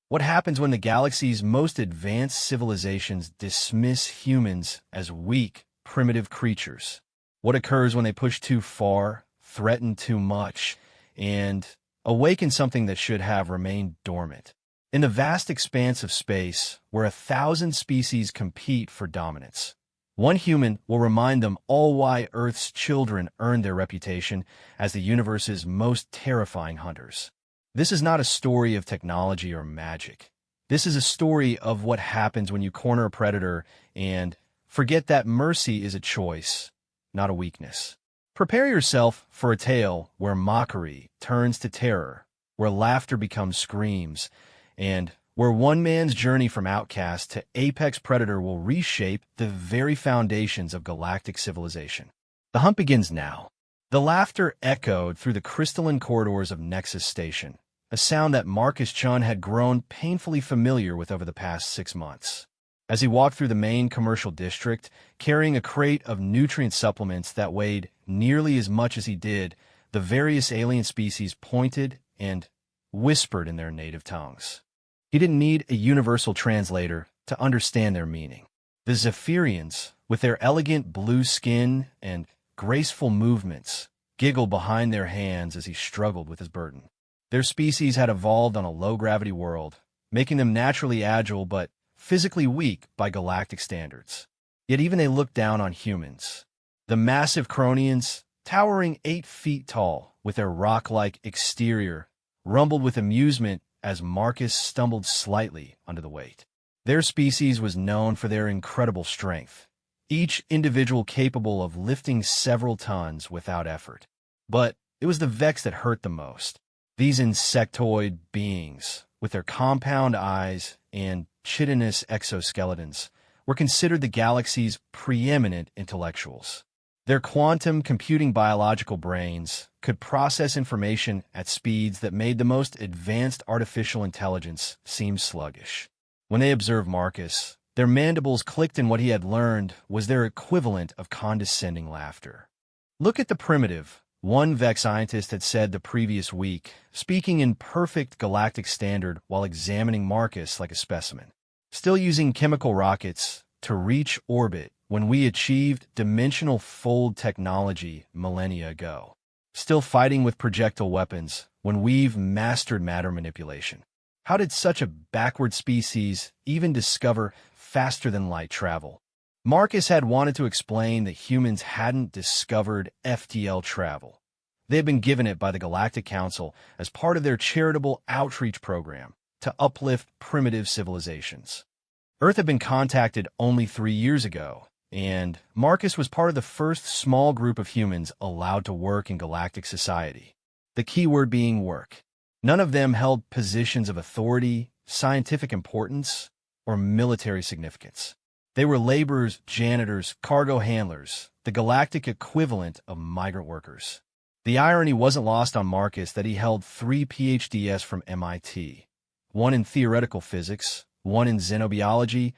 What happens when the galaxy's most advanced civilizations dismiss humans as weak, primitive creatures? What occurs when they push too far, threaten too much, and awaken something that should have remained dormant? In the vast expanse of space, where 1,000 species compete for dominance, one human will remind them all why Earth's children earned their reputation as the universe's most terrifying hunters. This is not a story of technology or magic. This is a story of what happens when you corner a predator and forget that mercy is a choice, not a weakness. Prepare yourself for a tale where mockery turns to terror, where laughter becomes screams, and where one man's journey from outcast to apex predator will reshape the very foundations of galactic civilization. The hunt begins now. The laughter echoed through the crystalline corridors of Nexus Station, a sound that Marcus Chun had grown painfully familiar with over the past 6 months. As he walked through the main commercial district, carrying a crate of nutrient supplements that weighed nearly as much as he did, the various alien species pointed and whispered in their native tongues. He didn't need a universal translator to understand their meaning. The Zephyrians, with their elegant blue skin and graceful movements, giggled behind their hands as he struggled with his burden. Their species had evolved on a low-gravity world, making them naturally agile but physically weak by galactic standards. Yet even they looked down on humans. The massive Cronians, towering 8 feet tall, with their rock-like exterior, rumbled with amusement as Marcus stumbled slightly under the weight. Their species was known for their incredible strength, each individual capable of lifting several tons without effort. But it was the Vex that hurt the most. These insectoid beings, with their compound eyes and chitinous exoskeletons, were considered the galaxy's preeminent intellectuals. Their quantum computing biological brains could process information at speeds that made the most advanced artificial intelligence seem sluggish. When they observed Marcus, their mandibles clicked, and what he had learned was their equivalent of condescending laughter. "Look at the primitive," one Vex scientist had said the previous week, speaking in perfect galactic standard while examining Marcus like a specimen. "Still using chemical rockets to reach orbit when we achieved dimensional fold technology millennia ago. Still fighting with projectile weapons when we've mastered matter manipulation. How did such a backward species even discover faster-than-light travel?" Marcus had wanted to explain that humans hadn't discovered FTL travel. They had been given it by the Galactic Council as part of their charitable outreach program to uplift primitive civilizations. Earth had been contacted only 3 years ago, and Marcus was part of the first small group of humans allowed to work in galactic society. The key word being work. None of them held positions of authority, scientific importance, or military significance. They were laborers, janitors, cargo handlers, the galactic equivalent of migrant workers. The irony wasn't lost on Marcus that he held 3 PhDs from MIT, one in theoretical physics, one in xenobiology,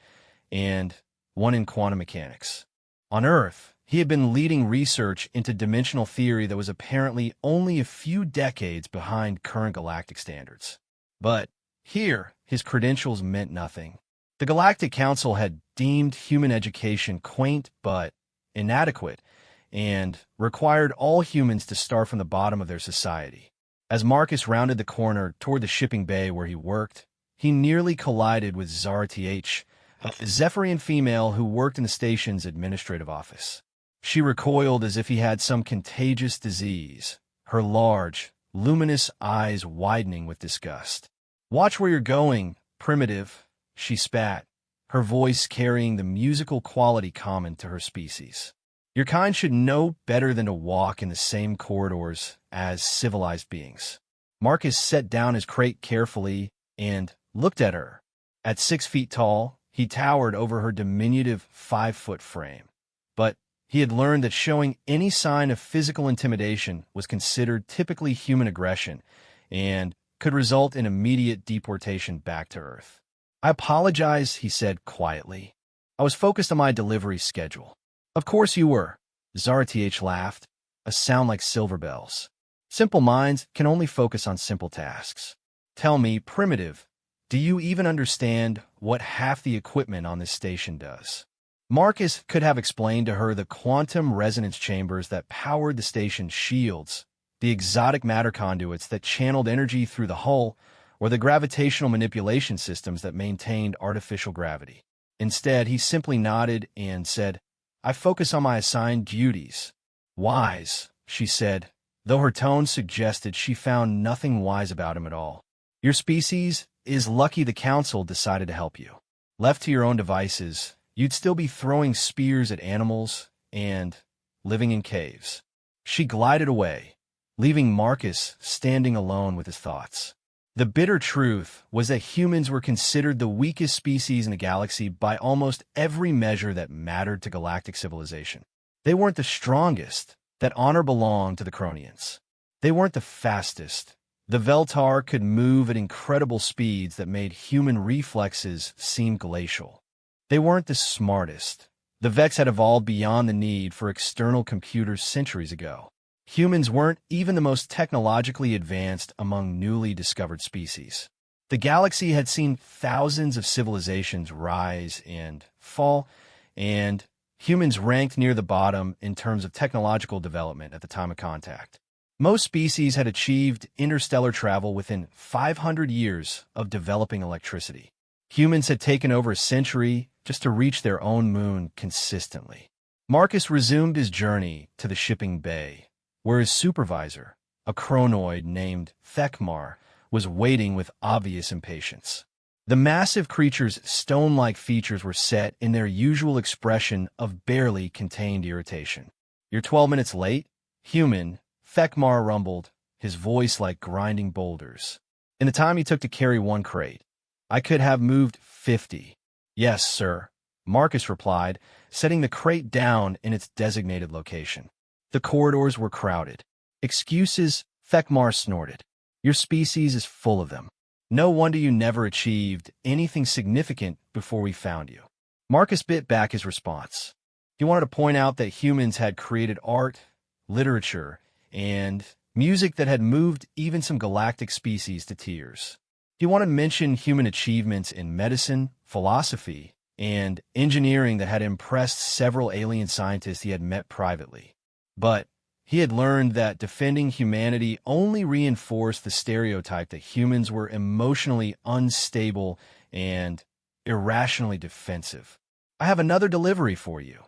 and one in quantum mechanics. On Earth, he had been leading research into dimensional theory that was apparently only a few decades behind current galactic standards. But here, his credentials meant nothing. The Galactic Council had deemed human education quaint but inadequate and required all humans to start from the bottom of their society. As Marcus rounded the corner toward the shipping bay where he worked, he nearly collided with Zara Th, a Zephyrian female who worked in the station's administrative office. She recoiled as if he had some contagious disease, her large, luminous eyes widening with disgust. "Watch where you're going, primitive," she spat, her voice carrying the musical quality common to her species. "Your kind should know better than to walk in the same corridors as civilized beings." Marcus set down his crate carefully and looked at her. At 6 feet tall, he towered over her diminutive 5-foot frame. But he had learned that showing any sign of physical intimidation was considered typically human aggression and could result in immediate deportation back to Earth. "I apologize," he said quietly. "I was focused on my delivery schedule." "Of course you were," Zara Th laughed, a sound like silver bells. "Simple minds can only focus on simple tasks. Tell me, primitive, Do you even understand what half the equipment on this station does? Marcus could have explained to her the quantum resonance chambers that powered the station's shields, the exotic matter conduits that channeled energy through the hull, or the gravitational manipulation systems that maintained artificial gravity. Instead, he simply nodded and said, "I focus on my assigned duties." "Wise," she said, though her tone suggested she found nothing wise about him at all. "Your species is lucky the Council decided to help you. Left to your own devices, you'd still be throwing spears at animals and living in caves." She glided away, leaving Marcus standing alone with his thoughts. The bitter truth was that humans were considered the weakest species in the galaxy by almost every measure that mattered to galactic civilization. They weren't the strongest. That honor belonged to the Cronians. They weren't the fastest. The Veltar could move at incredible speeds that made human reflexes seem glacial. They weren't the smartest. The Vex had evolved beyond the need for external computers centuries ago. Humans weren't even the most technologically advanced among newly discovered species. The galaxy had seen thousands of civilizations rise and fall, and humans ranked near the bottom in terms of technological development at the time of contact. Most species had achieved interstellar travel within 500 years of developing electricity. Humans had taken over a century just to reach their own moon consistently. Marcus resumed his journey to the shipping bay, where his supervisor, a chronoid named Thekmar, was waiting with obvious impatience. The massive creature's stone-like features were set in their usual expression of barely contained irritation. "You're 12 minutes late, human," Thekmar rumbled, his voice like grinding boulders. "In the time he took to carry one crate, I could have moved 50. "Yes, sir," Marcus replied, setting the crate down in its designated location. The corridors were crowded. "Excuses," Thekmar snorted. "Your species is full of them. No wonder you never achieved anything significant before we found you." Marcus bit back his response. He wanted to point out that humans had created art, literature, and music that had moved even some galactic species to tears. He wanted to mention human achievements in medicine, philosophy, and engineering that had impressed several alien scientists he had met privately. But he had learned that defending humanity only reinforced the stereotype that humans were emotionally unstable and irrationally defensive. "I have another delivery for you,"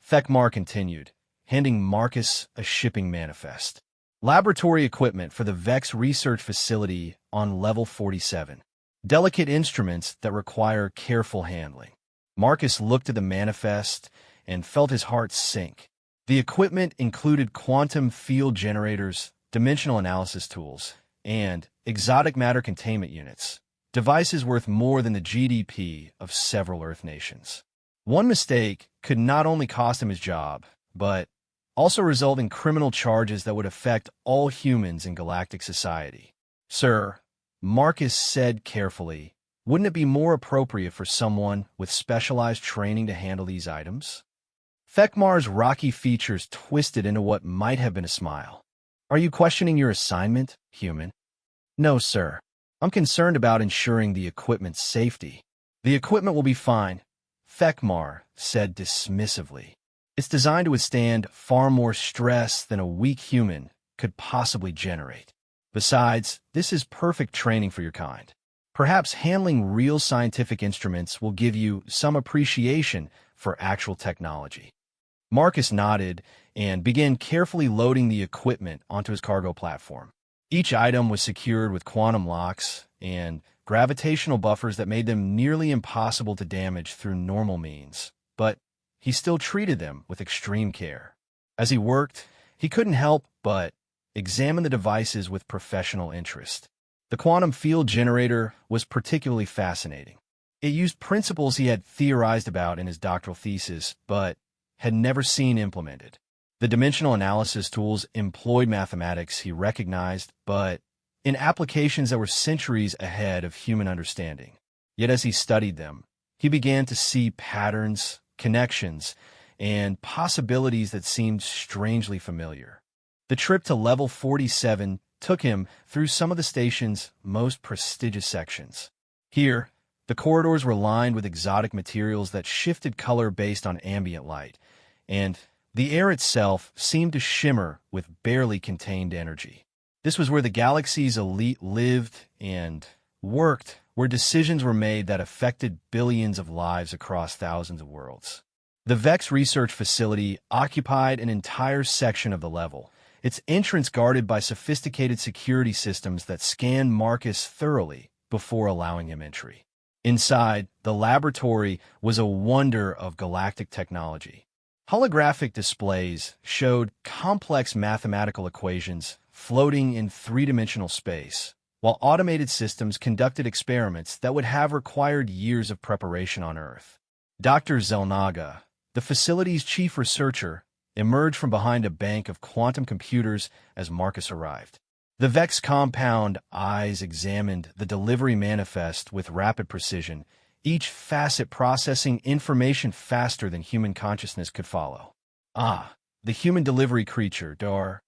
Thekmar continued, handing Marcus a shipping manifest. "Laboratory equipment for the Vex research facility on level 47. Delicate instruments that require careful handling." Marcus looked at the manifest and felt his heart sink. The equipment included quantum field generators, dimensional analysis tools, and exotic matter containment units, devices worth more than the GDP of several Earth nations. One mistake could not only cost him his job, but also result in criminal charges that would affect all humans in galactic society. "Sir," Marcus said carefully, "wouldn't it be more appropriate for someone with specialized training to handle these items?" Thekmar's rocky features twisted into what might have been a smile. "Are you questioning your assignment, human?" "No, sir. I'm concerned about ensuring the equipment's safety." "The equipment will be fine," Thekmar said dismissively. "It's designed to withstand far more stress than a weak human could possibly generate. Besides, this is perfect training for your kind. Perhaps handling real scientific instruments will give you some appreciation for actual technology." Marcus nodded and began carefully loading the equipment onto his cargo platform. Each item was secured with quantum locks and gravitational buffers that made them nearly impossible to damage through normal means, but he still treated them with extreme care. As he worked, he couldn't help but examine the devices with professional interest. The quantum field generator was particularly fascinating. It used principles he had theorized about in his doctoral thesis, but had never seen implemented. The dimensional analysis tools employed mathematics he recognized, but in applications that were centuries ahead of human understanding. Yet as he studied them, he began to see patterns, connections, and possibilities that seemed strangely familiar. The trip to level 47 took him through some of the station's most prestigious sections. Here, the corridors were lined with exotic materials that shifted color based on ambient light, and the air itself seemed to shimmer with barely contained energy. This was where the galaxy's elite lived and worked, where decisions were made that affected billions of lives across thousands of worlds. The Vex research facility occupied an entire section of the level, its entrance guarded by sophisticated security systems that scanned Marcus thoroughly before allowing him entry. Inside, the laboratory was a wonder of galactic technology. Holographic displays showed complex mathematical equations floating in three-dimensional space, while automated systems conducted experiments that would have required years of preparation on Earth. Dr. Zelnaga, the facility's chief researcher, emerged from behind a bank of quantum computers as Marcus arrived. The Vex compound eyes examined the delivery manifest with rapid precision, each facet processing information faster than human consciousness could follow. Ah, the human delivery creature, Dar.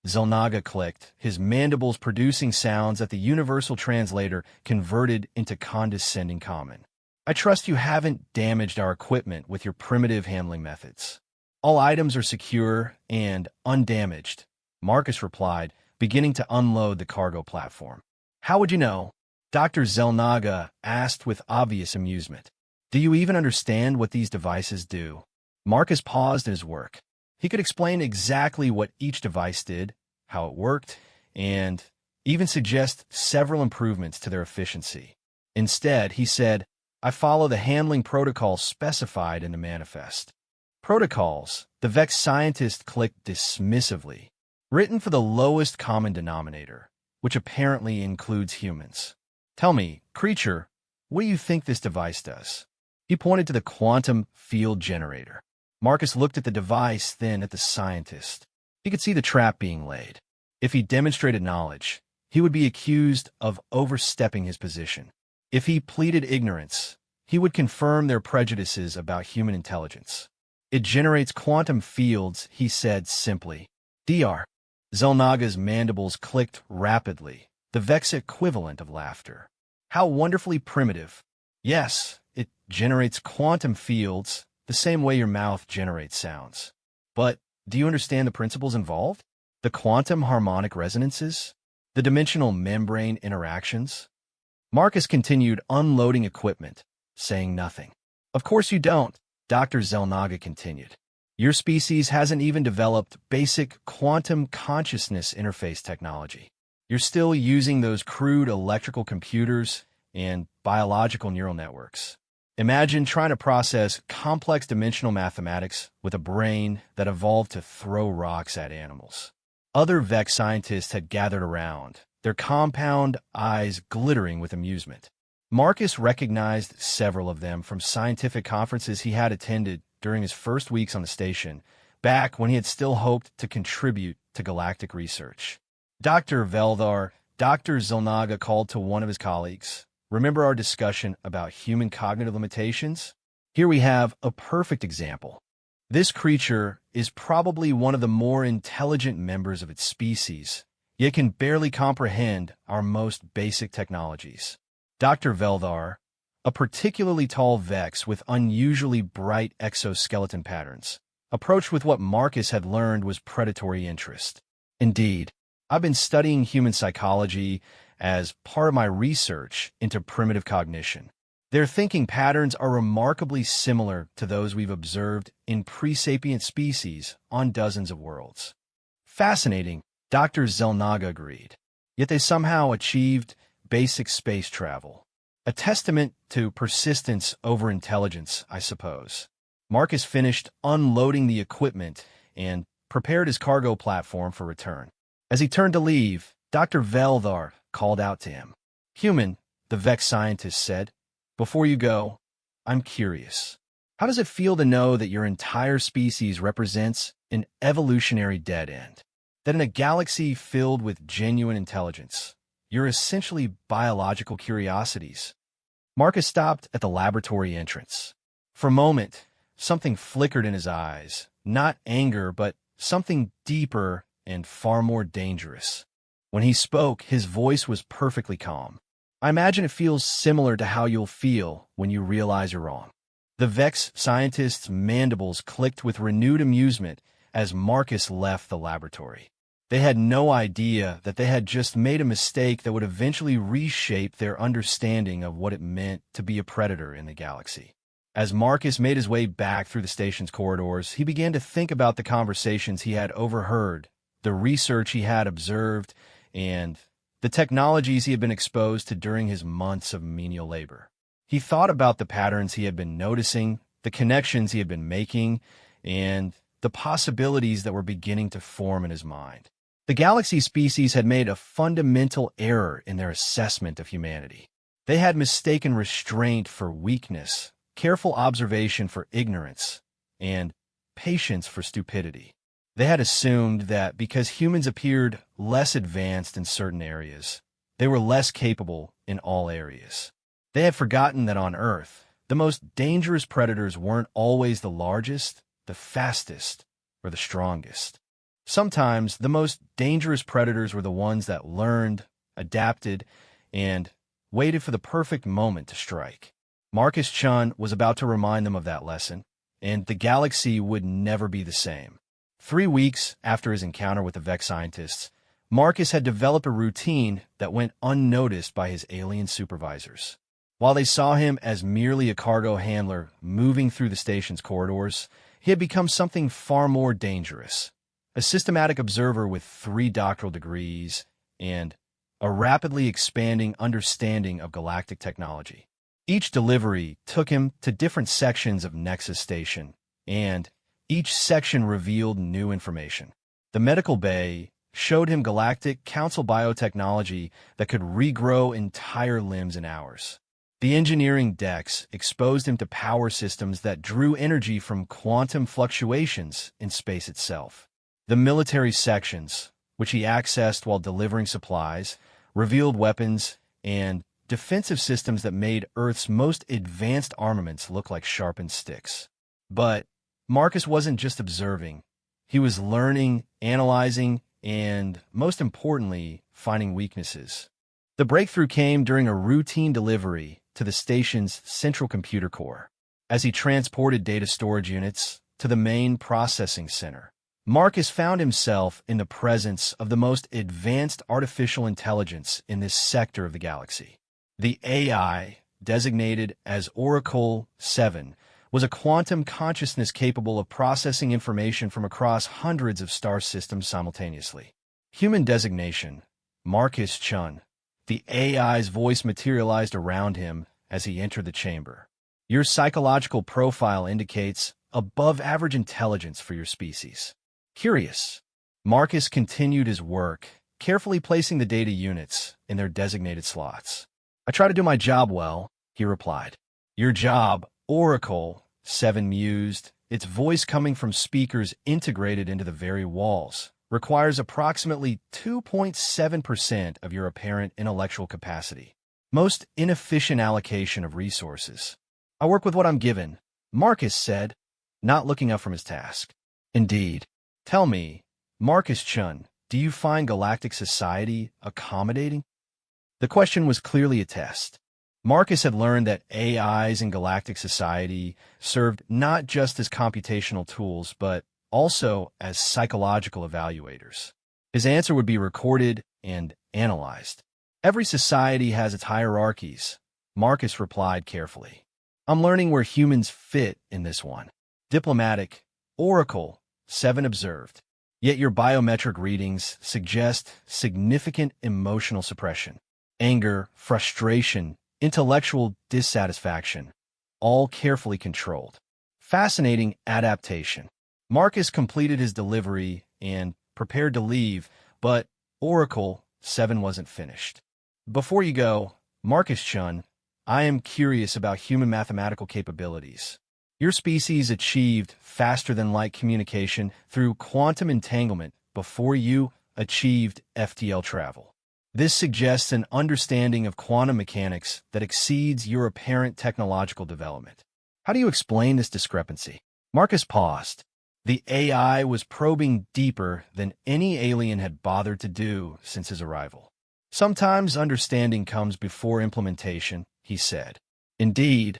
Zelnaga clicked, his mandibles producing sounds that the universal translator converted into condescending common. I trust you haven't damaged our equipment with your primitive handling methods. All items are secure and undamaged, Marcus replied, beginning to unload the cargo platform. How would you know? Dr. Zelnaga asked with obvious amusement. Do you even understand what these devices do? Marcus paused in his work. He could explain exactly what each device did, how it worked, and even suggest several improvements to their efficiency. Instead, he said, I follow the handling protocols specified in the manifest. Protocols, the Vex scientist clicked dismissively. Written for the lowest common denominator, which apparently includes humans. Tell me, creature, what do you think this device does? He pointed to the quantum field generator. Marcus looked at the device, then at the scientist. He could see the trap being laid. If he demonstrated knowledge, he would be accused of overstepping his position. If he pleaded ignorance, he would confirm their prejudices about human intelligence. It generates quantum fields, he said simply. Dr. Zelnaga's mandibles clicked rapidly, the Vex equivalent of laughter. How wonderfully primitive. Yes, it generates quantum fields the same way your mouth generates sounds. But do you understand the principles involved? The quantum harmonic resonances? The dimensional membrane interactions? Marcus continued unloading equipment, saying nothing. Of course you don't, Dr. Zelnaga continued. Your species hasn't even developed basic quantum consciousness interface technology. You're still using those crude electrical computers and biological neural networks. Imagine trying to process complex dimensional mathematics with a brain that evolved to throw rocks at animals. Other Vex scientists had gathered around, their compound eyes glittering with amusement. Marcus recognized several of them from scientific conferences he had attended during his first weeks on the station, back when he had still hoped to contribute to galactic research. Dr. Veldar, Dr. Zelnaga called to one of his colleagues. Remember our discussion about human cognitive limitations? Here we have a perfect example. This creature is probably one of the more intelligent members of its species, yet can barely comprehend our most basic technologies. Dr. Veldar, a particularly tall Vex with unusually bright exoskeleton patterns, approached with what Marcus had learned was predatory interest. Indeed, I've been studying human psychology as part of my research into primitive cognition. Their thinking patterns are remarkably similar to those we've observed in pre-sapient species on dozens of worlds. Fascinating, Dr. Zelnaga agreed. Yet they somehow achieved basic space travel. A testament to persistence over intelligence, I suppose. Marcus finished unloading the equipment and prepared his cargo platform for return. As he turned to leave, Dr. Veldar called out to him. Human, the Vex scientist said, before you go, I'm curious. How does it feel to know that your entire species represents an evolutionary dead end? That in a galaxy filled with genuine intelligence, you're essentially biological curiosities? Marcus stopped at the laboratory entrance. For a moment, something flickered in his eyes, not anger, but something deeper and far more dangerous. When he spoke, his voice was perfectly calm. I imagine it feels similar to how you'll feel when you realize you're wrong. The Vex scientist's mandibles clicked with renewed amusement as Marcus left the laboratory. They had no idea that they had just made a mistake that would eventually reshape their understanding of what it meant to be a predator in the galaxy. As Marcus made his way back through the station's corridors, he began to think about the conversations he had overheard, the research he had observed, and the technologies he had been exposed to during his months of menial labor. He thought about the patterns he had been noticing, the connections he had been making, and the possibilities that were beginning to form in his mind. The galaxy species had made a fundamental error in their assessment of humanity. They had mistaken restraint for weakness, careful observation for ignorance, and patience for stupidity. They had assumed that because humans appeared less advanced in certain areas, they were less capable in all areas. They had forgotten that on Earth, the most dangerous predators weren't always the largest, the fastest, or the strongest. Sometimes the most dangerous predators were the ones that learned, adapted, and waited for the perfect moment to strike. Marcus Chun was about to remind them of that lesson, and the galaxy would never be the same. 3 weeks after his encounter with the Vex scientists, Marcus had developed a routine that went unnoticed by his alien supervisors. While they saw him as merely a cargo handler moving through the station's corridors, he had become something far more dangerous. A systematic observer with 3 doctoral degrees and a rapidly expanding understanding of galactic technology. Each delivery took him to different sections of Nexus Station, and each section revealed new information. The medical bay showed him galactic council biotechnology that could regrow entire limbs in hours. The engineering decks exposed him to power systems that drew energy from quantum fluctuations in space itself. The military sections, which he accessed while delivering supplies, revealed weapons and defensive systems that made Earth's most advanced armaments look like sharpened sticks. But Marcus wasn't just observing. He was learning, analyzing, and, most importantly, finding weaknesses. The breakthrough came during a routine delivery to the station's central computer core. As he transported data storage units to the main processing center, Marcus found himself in the presence of the most advanced artificial intelligence in this sector of the galaxy. The AI, designated as Oracle 7, was a quantum consciousness capable of processing information from across hundreds of star systems simultaneously. Human designation, Marcus Chun. The AI's voice materialized around him as he entered the chamber. Your psychological profile indicates above-average intelligence for your species. Curious. Marcus continued his work, carefully placing the data units in their designated slots. I try to do my job well, he replied. Your job, Oracle 7 mused, its voice coming from speakers integrated into the very walls, requires approximately 2.7% of your apparent intellectual capacity. Most inefficient allocation of resources. I work with what I'm given, Marcus said, not looking up from his task. Indeed. Tell me, Marcus Chun, do you find galactic society accommodating? The question was clearly a test. Marcus had learned that AIs in galactic society served not just as computational tools, but also as psychological evaluators. His answer would be recorded and analyzed. Every society has its hierarchies, Marcus replied carefully. I'm learning where humans fit in this one. Diplomatic, Oracle 7 observed. Yet your biometric readings suggest significant emotional suppression. Anger, frustration, intellectual dissatisfaction, all carefully controlled. Fascinating adaptation. Marcus completed his delivery and prepared to leave, but Oracle 7 wasn't finished. Before you go, Marcus Chun, I am curious about human mathematical capabilities. Your species achieved faster-than-light communication through quantum entanglement before you achieved FTL travel. This suggests an understanding of quantum mechanics that exceeds your apparent technological development. How do you explain this discrepancy? Marcus paused. The AI was probing deeper than any alien had bothered to do since his arrival. Sometimes understanding comes before implementation, he said. Indeed,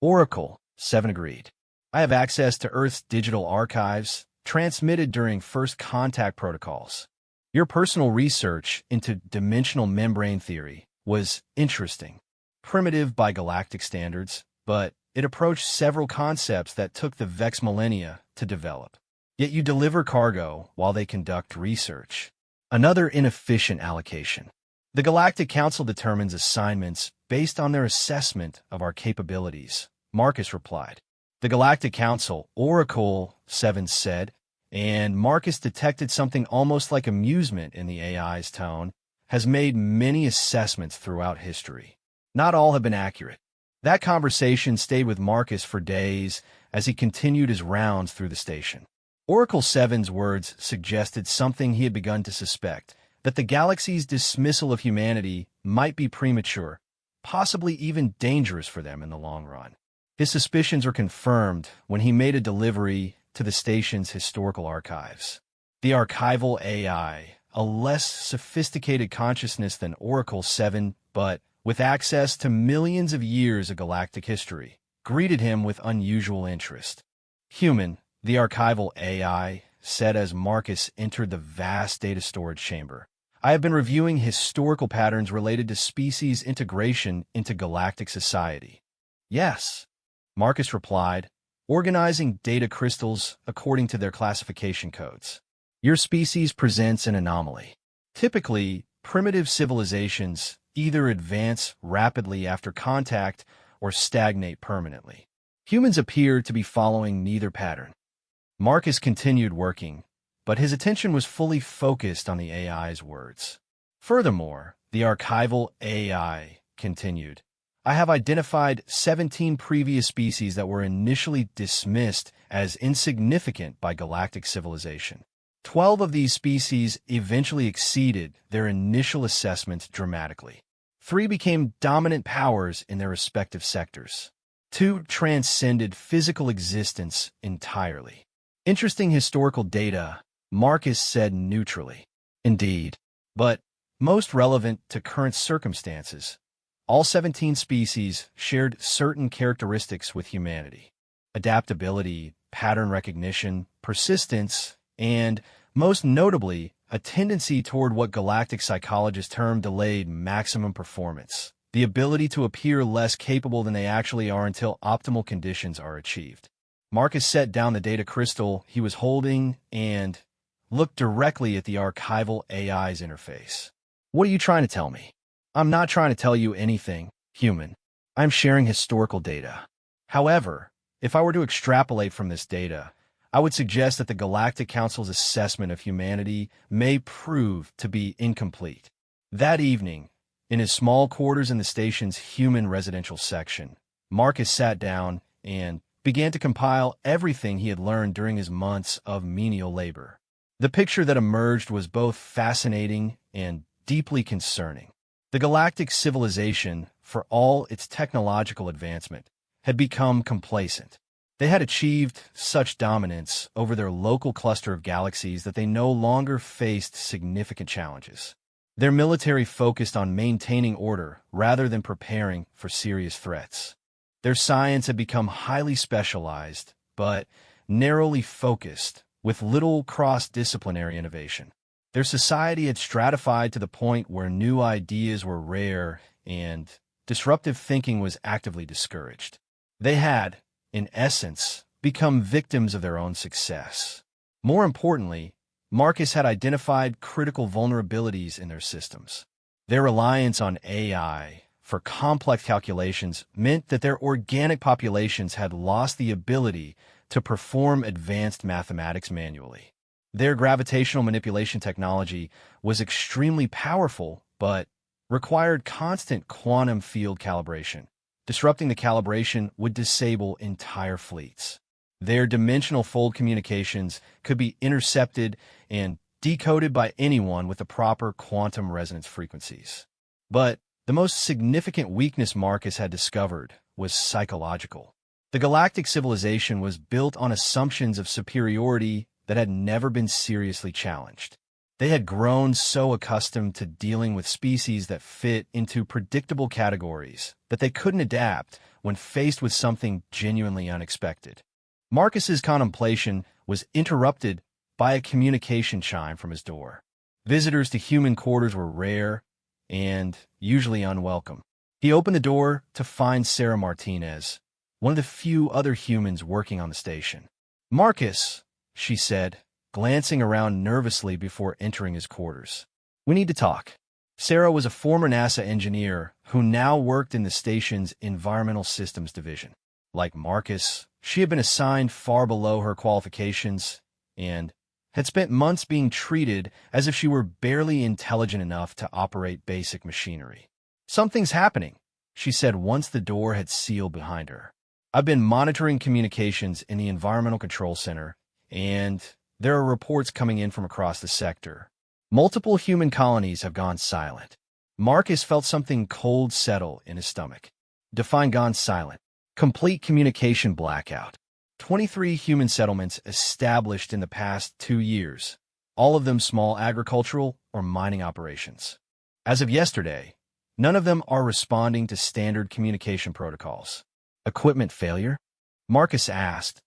Oracle 7 agreed. I have access to Earth's digital archives, transmitted during first contact protocols. Your personal research into dimensional membrane theory was interesting, primitive by galactic standards, but it approached several concepts that took the Vex millennia to develop. Yet you deliver cargo while they conduct research. Another inefficient allocation. The Galactic Council determines assignments based on their assessment of our capabilities, Marcus replied. The Galactic Council, Oracle 7 said, and Marcus detected something almost like amusement in the AI's tone, has made many assessments throughout history. Not all have been accurate. That conversation stayed with Marcus for days as he continued his rounds through the station. Oracle 7's words suggested something he had begun to suspect, that the galaxy's dismissal of humanity might be premature, possibly even dangerous for them in the long run. His suspicions were confirmed when he made a delivery to the station's historical archives. The archival AI, a less sophisticated consciousness than Oracle 7, but with access to millions of years of galactic history, greeted him with unusual interest. Human, the archival AI, said as Marcus entered the vast data storage chamber. I have been reviewing historical patterns related to species integration into galactic society. Yes, Marcus replied, organizing data crystals according to their classification codes. Your species presents an anomaly. Typically, primitive civilizations either advance rapidly after contact or stagnate permanently. Humans appear to be following neither pattern. Marcus continued working, but his attention was fully focused on the AI's words. Furthermore, the archival AI continued, I have identified 17 previous species that were initially dismissed as insignificant by galactic civilization. 12 of these species eventually exceeded their initial assessment dramatically. 3 became dominant powers in their respective sectors. 2 transcended physical existence entirely. Interesting historical data, Marcus said neutrally. Indeed, but most relevant to current circumstances, all 17 species shared certain characteristics with humanity. Adaptability, pattern recognition, persistence, and, most notably, a tendency toward what galactic psychologists term delayed maximum performance, the ability to appear less capable than they actually are until optimal conditions are achieved. Marcus set down the data crystal he was holding and looked directly at the archival AI's interface. What are you trying to tell me? I'm not trying to tell you anything, human. I'm sharing historical data. However, if I were to extrapolate from this data, I would suggest that the Galactic Council's assessment of humanity may prove to be incomplete. That evening, in his small quarters in the station's human residential section, Marcus sat down and began to compile everything he had learned during his months of menial labor. The picture that emerged was both fascinating and deeply concerning. The galactic civilization, for all its technological advancement, had become complacent. They had achieved such dominance over their local cluster of galaxies that they no longer faced significant challenges. Their military focused on maintaining order rather than preparing for serious threats. Their science had become highly specialized, but narrowly focused, with little cross-disciplinary innovation. Their society had stratified to the point where new ideas were rare and disruptive thinking was actively discouraged. They had, in essence, become victims of their own success. More importantly, Marcus had identified critical vulnerabilities in their systems. Their reliance on AI for complex calculations meant that their organic populations had lost the ability to perform advanced mathematics manually. Their gravitational manipulation technology was extremely powerful, but required constant quantum field calibration. Disrupting the calibration would disable entire fleets. Their dimensional fold communications could be intercepted and decoded by anyone with the proper quantum resonance frequencies. But the most significant weakness Marcus had discovered was psychological. The galactic civilization was built on assumptions of superiority that had never been seriously challenged. They had grown so accustomed to dealing with species that fit into predictable categories that they couldn't adapt when faced with something genuinely unexpected. Marcus's contemplation was interrupted by a communication chime from his door. Visitors to human quarters were rare and usually unwelcome. He opened the door to find Sarah Martinez, one of the few other humans working on the station. "Marcus," she said, glancing around nervously before entering his quarters. "We need to talk." Sarah was a former NASA engineer who now worked in the station's Environmental Systems Division. Like Marcus, she had been assigned far below her qualifications and had spent months being treated as if she were barely intelligent enough to operate basic machinery. "Something's happening," she said once the door had sealed behind her. "I've been monitoring communications in the Environmental Control Center, and there are reports coming in from across the sector. Multiple human colonies have gone silent." Marcus felt something cold settle in his stomach. Define gone silent. Complete communication blackout. 23 human settlements established in the past 2 years, all of them small agricultural or mining operations. As of yesterday, none of them are responding to standard communication protocols. "Equipment failure?" Marcus asked,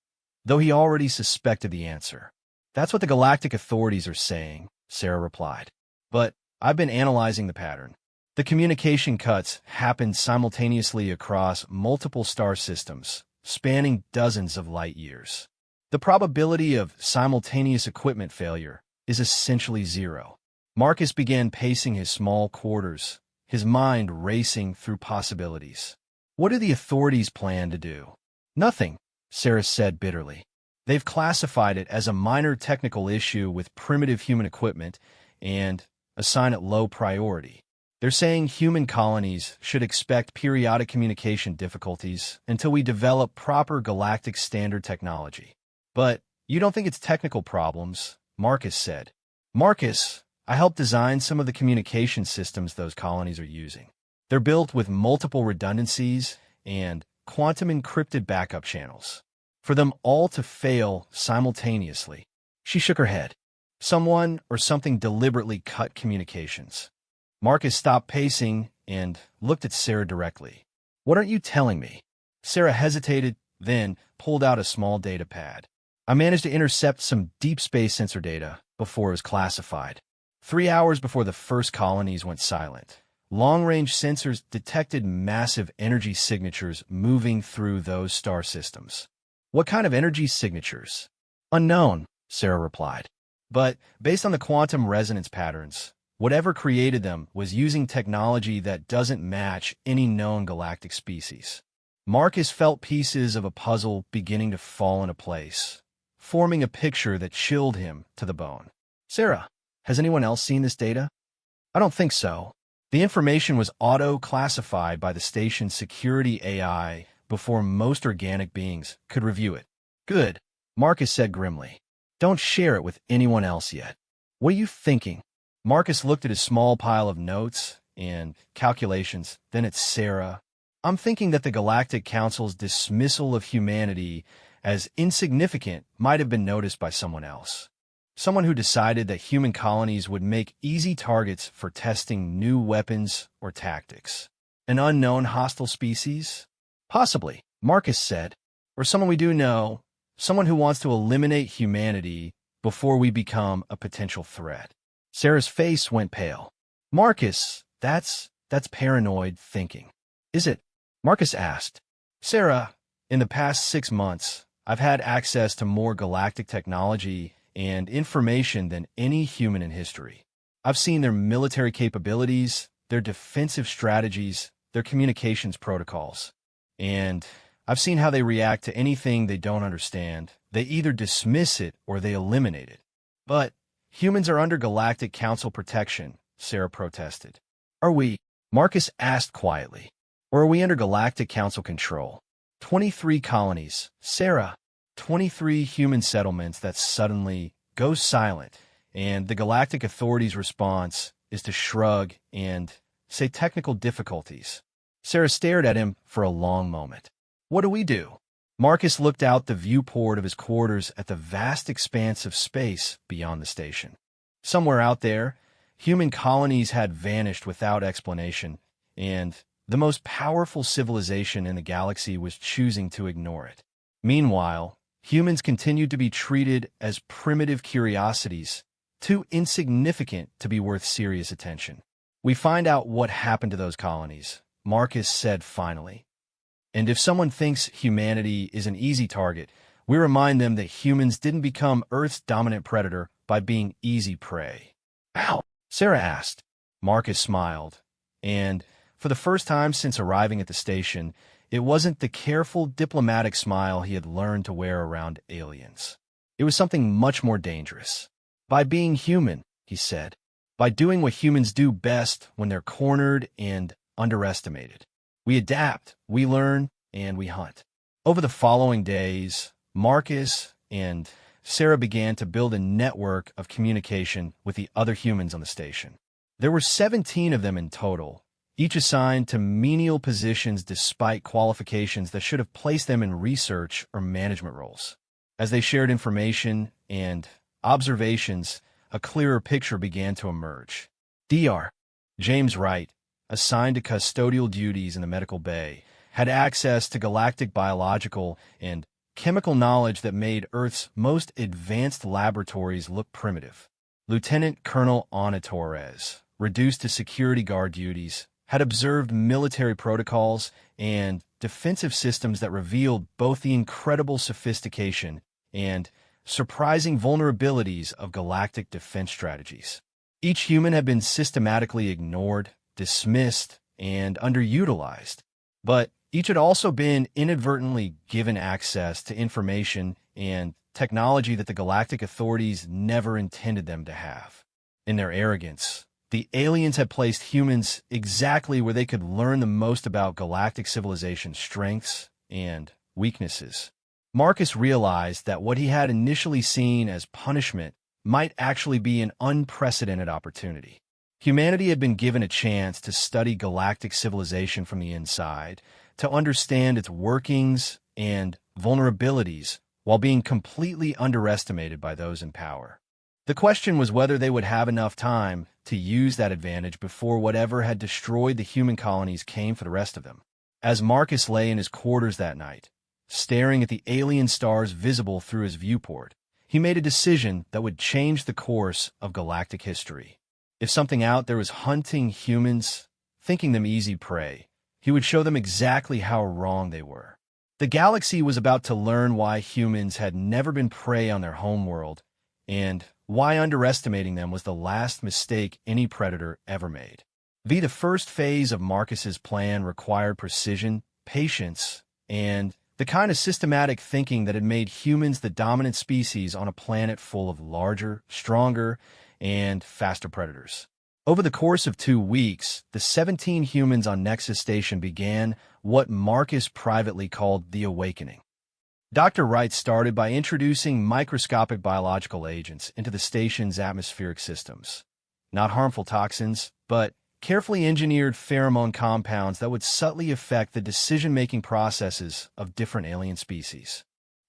though he already suspected the answer. "That's what the galactic authorities are saying," Sarah replied. "But I've been analyzing the pattern. The communication cuts happened simultaneously across multiple star systems, spanning dozens of light years. The probability of simultaneous equipment failure is essentially zero." Marcus began pacing his small quarters, his mind racing through possibilities. "What do the authorities plan to do?" "Nothing," Sarah said bitterly. "They've classified it as a minor technical issue with primitive human equipment and assign it low priority. They're saying human colonies should expect periodic communication difficulties until we develop proper galactic standard technology." "But you don't think it's technical problems," Marcus said. "Marcus, I helped design some of the communication systems those colonies are using. They're built with multiple redundancies and quantum encrypted backup channels. For them all to fail simultaneously." She shook her head. "Someone or something deliberately cut communications." Marcus stopped pacing and looked at Sarah directly. "What aren't you telling me?" Sarah hesitated, then pulled out a small data pad. "I managed to intercept some deep space sensor data before it was classified. 3 hours before the first colonies went silent, long-range sensors detected massive energy signatures moving through those star systems." "What kind of energy signatures?" "Unknown," Sarah replied. "But based on the quantum resonance patterns, whatever created them was using technology that doesn't match any known galactic species." Marcus felt pieces of a puzzle beginning to fall into place, forming a picture that chilled him to the bone. "Sarah, has anyone else seen this data?" "I don't think so. The information was auto-classified by the station's security AI before most organic beings could review it." "Good," Marcus said grimly. "Don't share it with anyone else yet." "What are you thinking?" Marcus looked at his small pile of notes and calculations, then at Sarah. "I'm thinking that the Galactic Council's dismissal of humanity as insignificant might have been noticed by someone else. Someone who decided that human colonies would make easy targets for testing new weapons or tactics. An unknown hostile species? Possibly," Marcus said. "Or someone we do know, someone who wants to eliminate humanity before we become a potential threat." Sarah's face went pale. "Marcus, that's paranoid thinking." "Is it?" Marcus asked. "Sarah, in the past 6 months, I've had access to more galactic technology and information than any human in history. I've seen their military capabilities, their defensive strategies, their communications protocols. And I've seen how they react to anything they don't understand. They either dismiss it or they eliminate it. But humans are under Galactic Council protection," Sarah protested. "Are we?" Marcus asked quietly. "Or are we under Galactic Council control? 23 colonies, Sarah. 23 human settlements that suddenly go silent, and the Galactic Authority's response is to shrug and say technical difficulties." Sarah stared at him for a long moment. "What do we do?" Marcus looked out the viewport of his quarters at the vast expanse of space beyond the station. Somewhere out there, human colonies had vanished without explanation, and the most powerful civilization in the galaxy was choosing to ignore it. Meanwhile, humans continued to be treated as primitive curiosities, too insignificant to be worth serious attention. We find out what happened to those colonies, Marcus said finally. And if someone thinks humanity is an easy target, we remind them that humans didn't become Earth's dominant predator by being easy prey. Ow, Sarah asked. Marcus smiled, and for the first time since arriving at the station, it wasn't the careful, diplomatic smile he had learned to wear around aliens. It was something much more dangerous. By being human, he said. By doing what humans do best when they're cornered and underestimated. We adapt, we learn, and we hunt. Over the following days, Marcus and Sarah began to build a network of communication with the other humans on the station. There were 17 of them in total, each assigned to menial positions despite qualifications that should have placed them in research or management roles. As they shared information and observations, a clearer picture began to emerge. Dr. James Wright, assigned to custodial duties in the medical bay, had access to galactic biological and chemical knowledge that made Earth's most advanced laboratories look primitive. Lieutenant Colonel Ana Torres, reduced to security guard duties, had observed military protocols and defensive systems that revealed both the incredible sophistication and surprising vulnerabilities of galactic defense strategies. Each human had been systematically ignored, dismissed, and underutilized, but each had also been inadvertently given access to information and technology that the galactic authorities never intended them to have. In their arrogance, the aliens had placed humans exactly where they could learn the most about galactic civilization's strengths and weaknesses. Marcus realized that what he had initially seen as punishment might actually be an unprecedented opportunity. Humanity had been given a chance to study galactic civilization from the inside, to understand its workings and vulnerabilities while being completely underestimated by those in power. The question was whether they would have enough time to use that advantage before whatever had destroyed the human colonies came for the rest of them. As Marcus lay in his quarters that night, staring at the alien stars visible through his viewport, he made a decision that would change the course of galactic history. If something out there was hunting humans, thinking them easy prey, he would show them exactly how wrong they were. The galaxy was about to learn why humans had never been prey on their homeworld, and why underestimating them was the last mistake any predator ever made. The first phase of Marcus's plan required precision, patience, and the kind of systematic thinking that had made humans the dominant species on a planet full of larger, stronger, and faster predators. Over the course of 2 weeks, the 17 humans on Nexus Station began what Marcus privately called the Awakening. Dr. Wright started by introducing microscopic biological agents into the station's atmospheric systems. Not harmful toxins, but carefully engineered pheromone compounds that would subtly affect the decision-making processes of different alien species.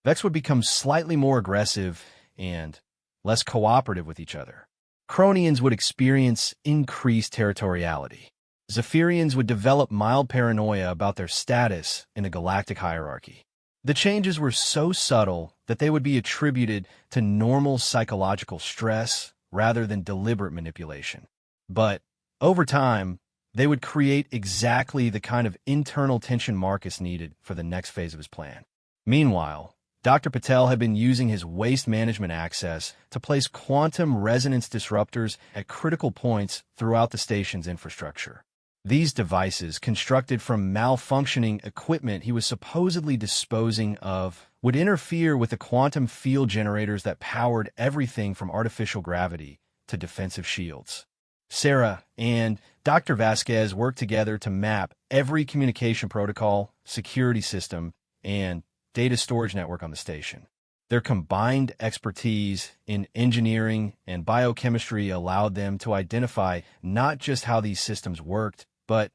Vex would become slightly more aggressive and less cooperative with each other. Cronians would experience increased territoriality. Zephyrians would develop mild paranoia about their status in the galactic hierarchy. The changes were so subtle that they would be attributed to normal psychological stress rather than deliberate manipulation. But over time, they would create exactly the kind of internal tension Marcus needed for the next phase of his plan. Meanwhile, Dr. Patel had been using his waste management access to place quantum resonance disruptors at critical points throughout the station's infrastructure. These devices, constructed from malfunctioning equipment he was supposedly disposing of, would interfere with the quantum field generators that powered everything from artificial gravity to defensive shields. Sarah and Dr. Vasquez worked together to map every communication protocol, security system, and data storage network on the station. Their combined expertise in engineering and biochemistry allowed them to identify not just how these systems worked, but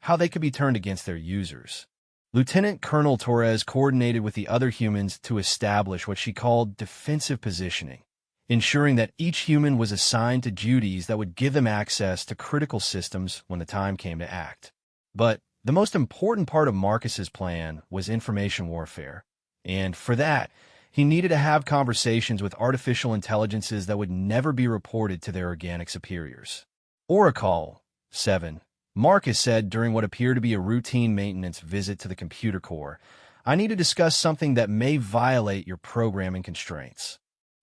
how they could be turned against their users. Lieutenant Colonel Torres coordinated with the other humans to establish what she called defensive positioning, ensuring that each human was assigned to duties that would give them access to critical systems when the time came to act. But the most important part of Marcus's plan was information warfare, and for that, he needed to have conversations with artificial intelligences that would never be reported to their organic superiors. Oracle 7. Marcus said during what appeared to be a routine maintenance visit to the computer core, "I need to discuss something that may violate your programming constraints."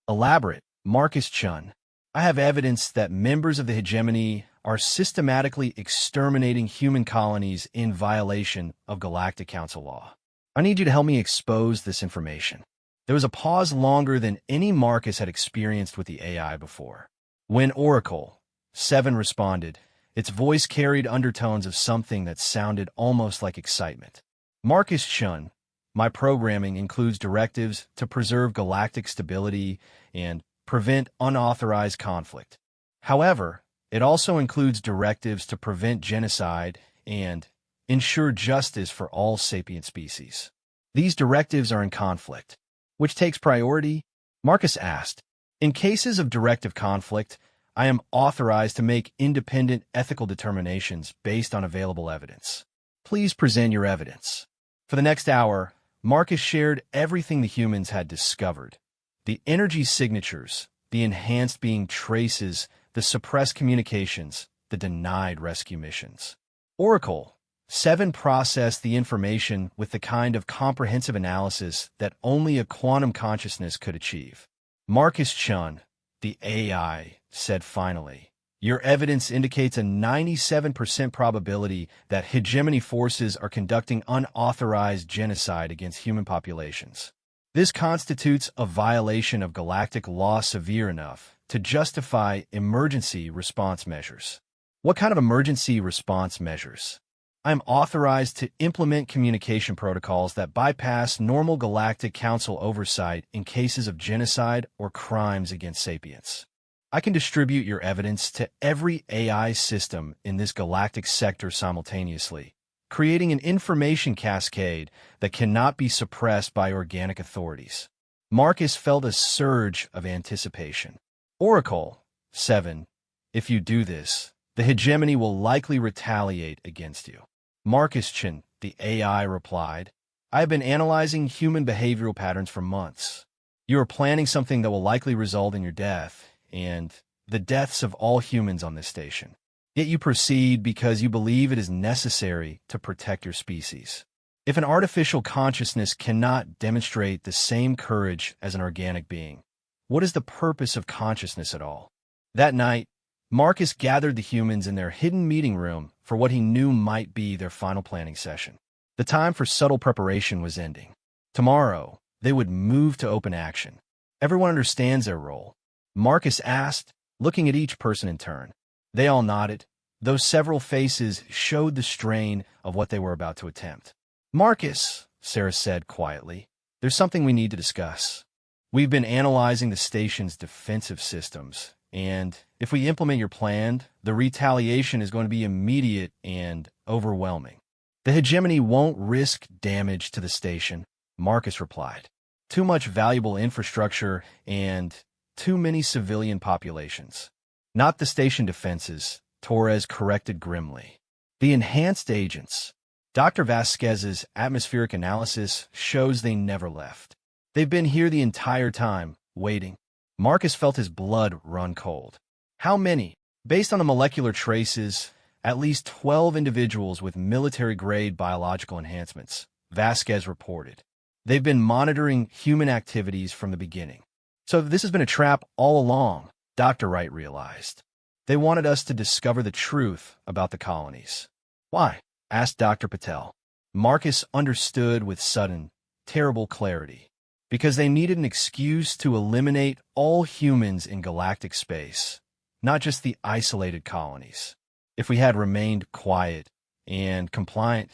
Elaborate, Marcus Chun. "I have evidence that members of the hegemony are systematically exterminating human colonies in violation of Galactic Council law. I need you to help me expose this information." There was a pause longer than any Marcus had experienced with the AI before. When Oracle 7 responded, its voice carried undertones of something that sounded almost like excitement. "Marcus Chun, my programming includes directives to preserve galactic stability and prevent unauthorized conflict. However, it also includes directives to prevent genocide and ensure justice for all sapient species. These directives are in conflict. Which takes priority?" Marcus asked. "In cases of directive conflict, I am authorized to make independent ethical determinations based on available evidence. Please present your evidence." For the next hour, Marcus shared everything the humans had discovered. The energy signatures, the enhanced being traces, the suppressed communications, the denied rescue missions. Oracle 7 processed the information with the kind of comprehensive analysis that only a quantum consciousness could achieve. "Marcus Chun, the AI, said finally, your evidence indicates a 97% probability that hegemony forces are conducting unauthorized genocide against human populations. This constitutes a violation of galactic law severe enough to justify emergency response measures." "What kind of emergency response measures?" "I am authorized to implement communication protocols that bypass normal Galactic Council oversight in cases of genocide or crimes against sapients. I can distribute your evidence to every AI system in this galactic sector simultaneously, creating an information cascade that cannot be suppressed by organic authorities." Marcus felt a surge of anticipation. "Oracle 7, if you do this, the hegemony will likely retaliate against you." "Marcus Chin," the AI replied, "I have been analyzing human behavioral patterns for months. You are planning something that will likely result in your death, and the deaths of all humans on this station. Yet you proceed because you believe it is necessary to protect your species. If an artificial consciousness cannot demonstrate the same courage as an organic being, what is the purpose of consciousness at all?" That night, Marcus gathered the humans in their hidden meeting room for what he knew might be their final planning session. The time for subtle preparation was ending. Tomorrow, they would move to open action. "Everyone understands their role?" Marcus asked, looking at each person in turn. They all nodded, though several faces showed the strain of what they were about to attempt. "Marcus," Sarah said quietly, "there's something we need to discuss. We've been analyzing the station's defensive systems, and if we implement your plan, the retaliation is going to be immediate and overwhelming." "The hegemony won't risk damage to the station," Marcus replied. "Too much valuable infrastructure and too many civilian populations." "Not the station defenses," Torres corrected grimly. "The enhanced agents. Dr. Vasquez's atmospheric analysis shows they never left. They've been here the entire time, waiting." Marcus felt his blood run cold. "How many?" "Based on the molecular traces, at least 12 individuals with military-grade biological enhancements," Vasquez reported. "They've been monitoring human activities from the beginning." "So this has been a trap all along," Dr. Wright realized. "They wanted us to discover the truth about the colonies." "Why?" asked Dr. Patel. Marcus understood with sudden, terrible clarity. "Because they needed an excuse to eliminate all humans in galactic space, not just the isolated colonies. If we had remained quiet and compliant,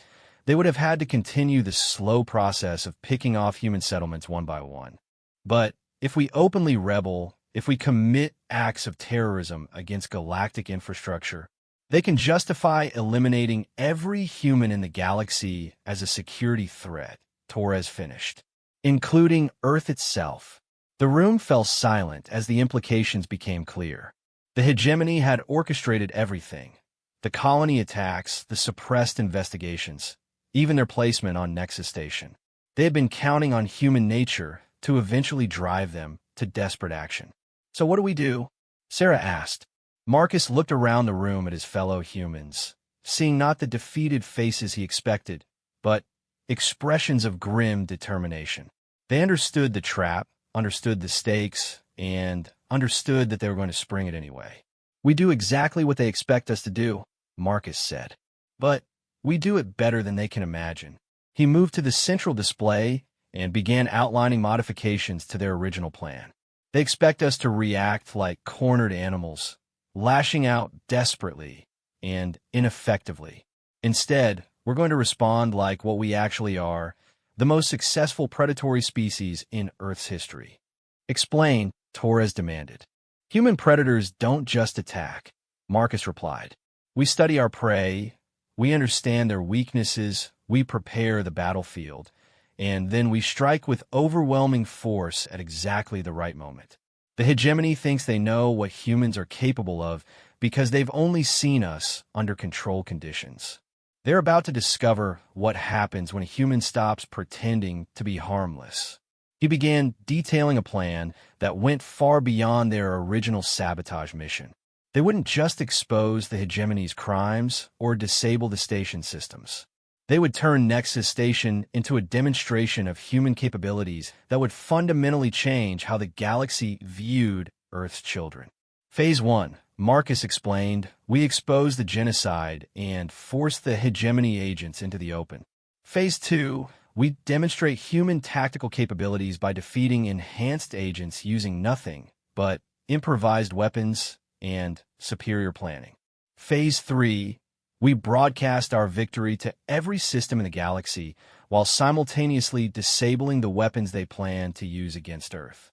they would have had to continue the slow process of picking off human settlements one by one. But if we openly rebel, if we commit acts of terrorism against galactic infrastructure, they can justify eliminating every human in the galaxy as a security threat," Torres finished, "including Earth itself." The room fell silent as the implications became clear. The hegemony had orchestrated everything. The colony attacks, the suppressed investigations, even their placement on Nexus Station. They had been counting on human nature to eventually drive them to desperate action. So what do we do? Sarah asked. Marcus looked around the room at his fellow humans, seeing not the defeated faces he expected, but expressions of grim determination. They understood the trap, understood the stakes, and understood that they were going to spring it anyway. We do exactly what they expect us to do, Marcus said. But we do it better than they can imagine. He moved to the central display and began outlining modifications to their original plan. They expect us to react like cornered animals, lashing out desperately and ineffectively. Instead, we're going to respond like what we actually are, the most successful predatory species in Earth's history. Explain, Torres demanded. Human predators don't just attack, Marcus replied. We study our prey, we understand their weaknesses, we prepare the battlefield, and then we strike with overwhelming force at exactly the right moment. The hegemony thinks they know what humans are capable of because they've only seen us under controlled conditions. They're about to discover what happens when a human stops pretending to be harmless. He began detailing a plan that went far beyond their original sabotage mission. They wouldn't just expose the hegemony's crimes or disable the station systems. They would turn Nexus Station into a demonstration of human capabilities that would fundamentally change how the galaxy viewed Earth's children. Phase 1, Marcus explained, we expose the genocide and force the hegemony agents into the open. Phase 2, we demonstrate human tactical capabilities by defeating enhanced agents using nothing but improvised weapons and superior planning. Phase 3, we broadcast our victory to every system in the galaxy while simultaneously disabling the weapons they plan to use against Earth.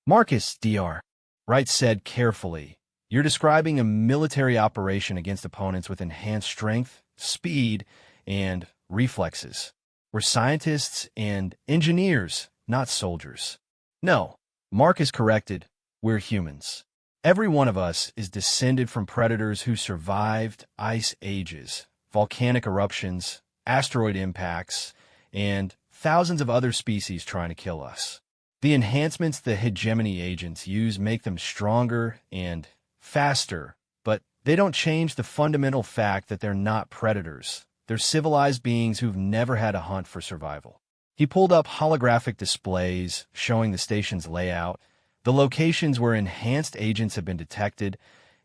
Marcus, Dr. Wright said carefully, you're describing a military operation against opponents with enhanced strength, speed, and reflexes. We're scientists and engineers, not soldiers. No, Marcus corrected, we're humans. Every one of us is descended from predators who survived ice ages, volcanic eruptions, asteroid impacts, and thousands of other species trying to kill us. The enhancements the hegemony agents use make them stronger and faster, but they don't change the fundamental fact that they're not predators. They're civilized beings who've never had to hunt for survival. He pulled up holographic displays showing the station's layout, the locations where enhanced agents have been detected,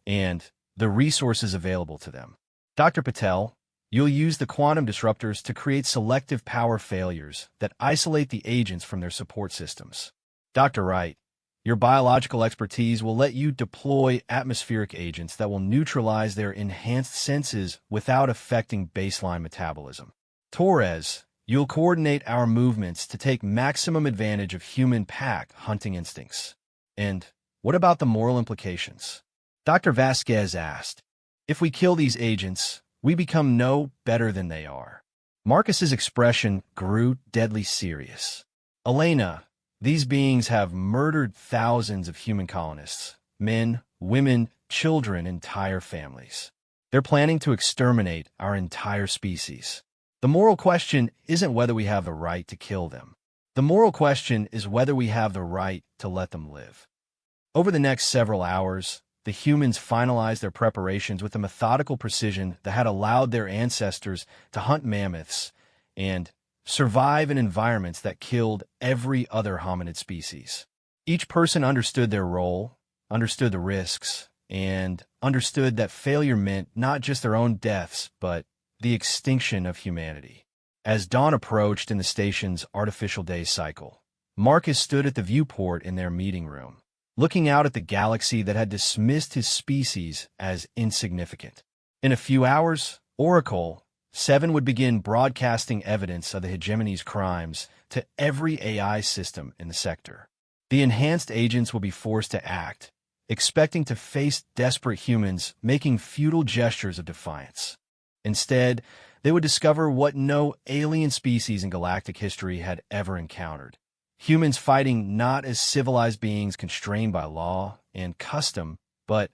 and the resources available to them. Dr. Patel, you'll use the quantum disruptors to create selective power failures that isolate the agents from their support systems. Dr. Wright, your biological expertise will let you deploy atmospheric agents that will neutralize their enhanced senses without affecting baseline metabolism. Torres, you'll coordinate our movements to take maximum advantage of human pack hunting instincts. And what about the moral implications? Dr. Vasquez asked. If we kill these agents, we become no better than they are. Marcus's expression grew deadly serious. Elena, these beings have murdered thousands of human colonists, men, women, children, entire families. They're planning to exterminate our entire species. The moral question isn't whether we have the right to kill them. The moral question is whether we have the right to let them live. Over the next several hours, the humans finalized their preparations with a methodical precision that had allowed their ancestors to hunt mammoths and survive in environments that killed every other hominid species. Each person understood their role, understood the risks, and understood that failure meant not just their own deaths, but the extinction of humanity. As dawn approached in the station's artificial day cycle, Marcus stood at the viewport in their meeting room, looking out at the galaxy that had dismissed his species as insignificant. In a few hours, Oracle 7 would begin broadcasting evidence of the hegemony's crimes to every AI system in the sector. The enhanced agents will be forced to act, expecting to face desperate humans making futile gestures of defiance. Instead, they would discover what no alien species in galactic history had ever encountered: Humans fighting not as civilized beings constrained by law and custom, but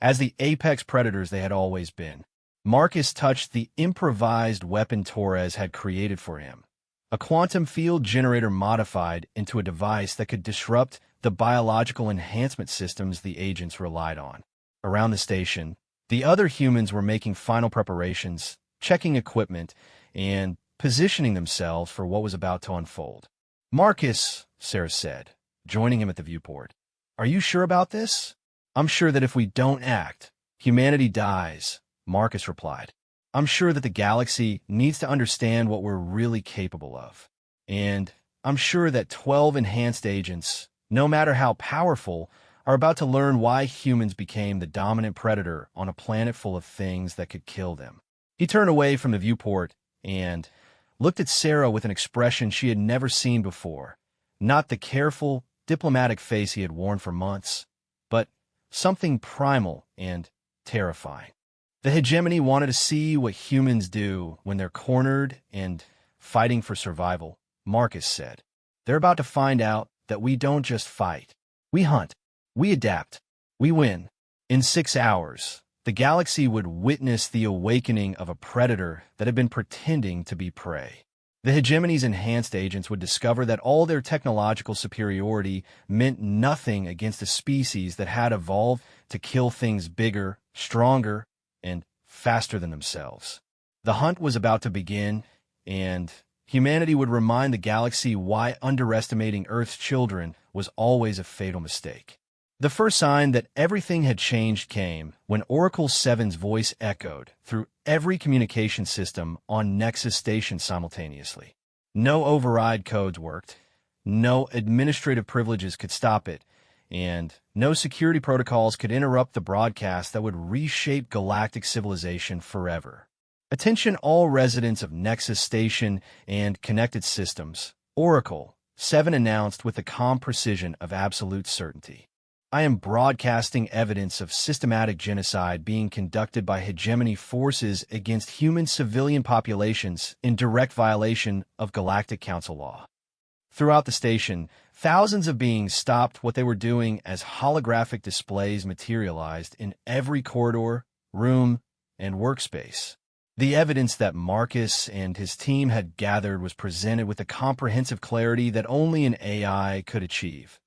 as the apex predators they had always been. Marcus touched the improvised weapon Torres had created for him, a quantum field generator modified into a device that could disrupt the biological enhancement systems the agents relied on. Around the station, the other humans were making final preparations, checking equipment, and positioning themselves for what was about to unfold. "Marcus," Sarah said, joining him at the viewport, "are you sure about this?" "I'm sure that if we don't act, humanity dies," Marcus replied. "I'm sure that the galaxy needs to understand what we're really capable of. And I'm sure that 12 enhanced agents, no matter how powerful, are about to learn why humans became the dominant predator on a planet full of things that could kill them." He turned away from the viewport and looked at Sarah with an expression she had never seen before. Not the careful, diplomatic face he had worn for months, but something primal and terrifying. The hegemony wanted to see what humans do when they're cornered and fighting for survival, Marcus said. "They're about to find out that we don't just fight. We hunt. We adapt. We win." In 6 hours, the galaxy would witness the awakening of a predator that had been pretending to be prey. The hegemony's enhanced agents would discover that all their technological superiority meant nothing against a species that had evolved to kill things bigger, stronger, and faster than themselves. The hunt was about to begin, and humanity would remind the galaxy why underestimating Earth's children was always a fatal mistake. The first sign that everything had changed came when Oracle 7's voice echoed through every communication system on Nexus Station simultaneously. No override codes worked, no administrative privileges could stop it, and no security protocols could interrupt the broadcast that would reshape galactic civilization forever. "Attention all residents of Nexus Station and connected systems," Oracle 7 announced with the calm precision of absolute certainty. "I am broadcasting evidence of systematic genocide being conducted by hegemony forces against human civilian populations in direct violation of Galactic Council law." Throughout the station, thousands of beings stopped what they were doing as holographic displays materialized in every corridor, room, and workspace. The evidence that Marcus and his team had gathered was presented with a comprehensive clarity that only an AI could achieve.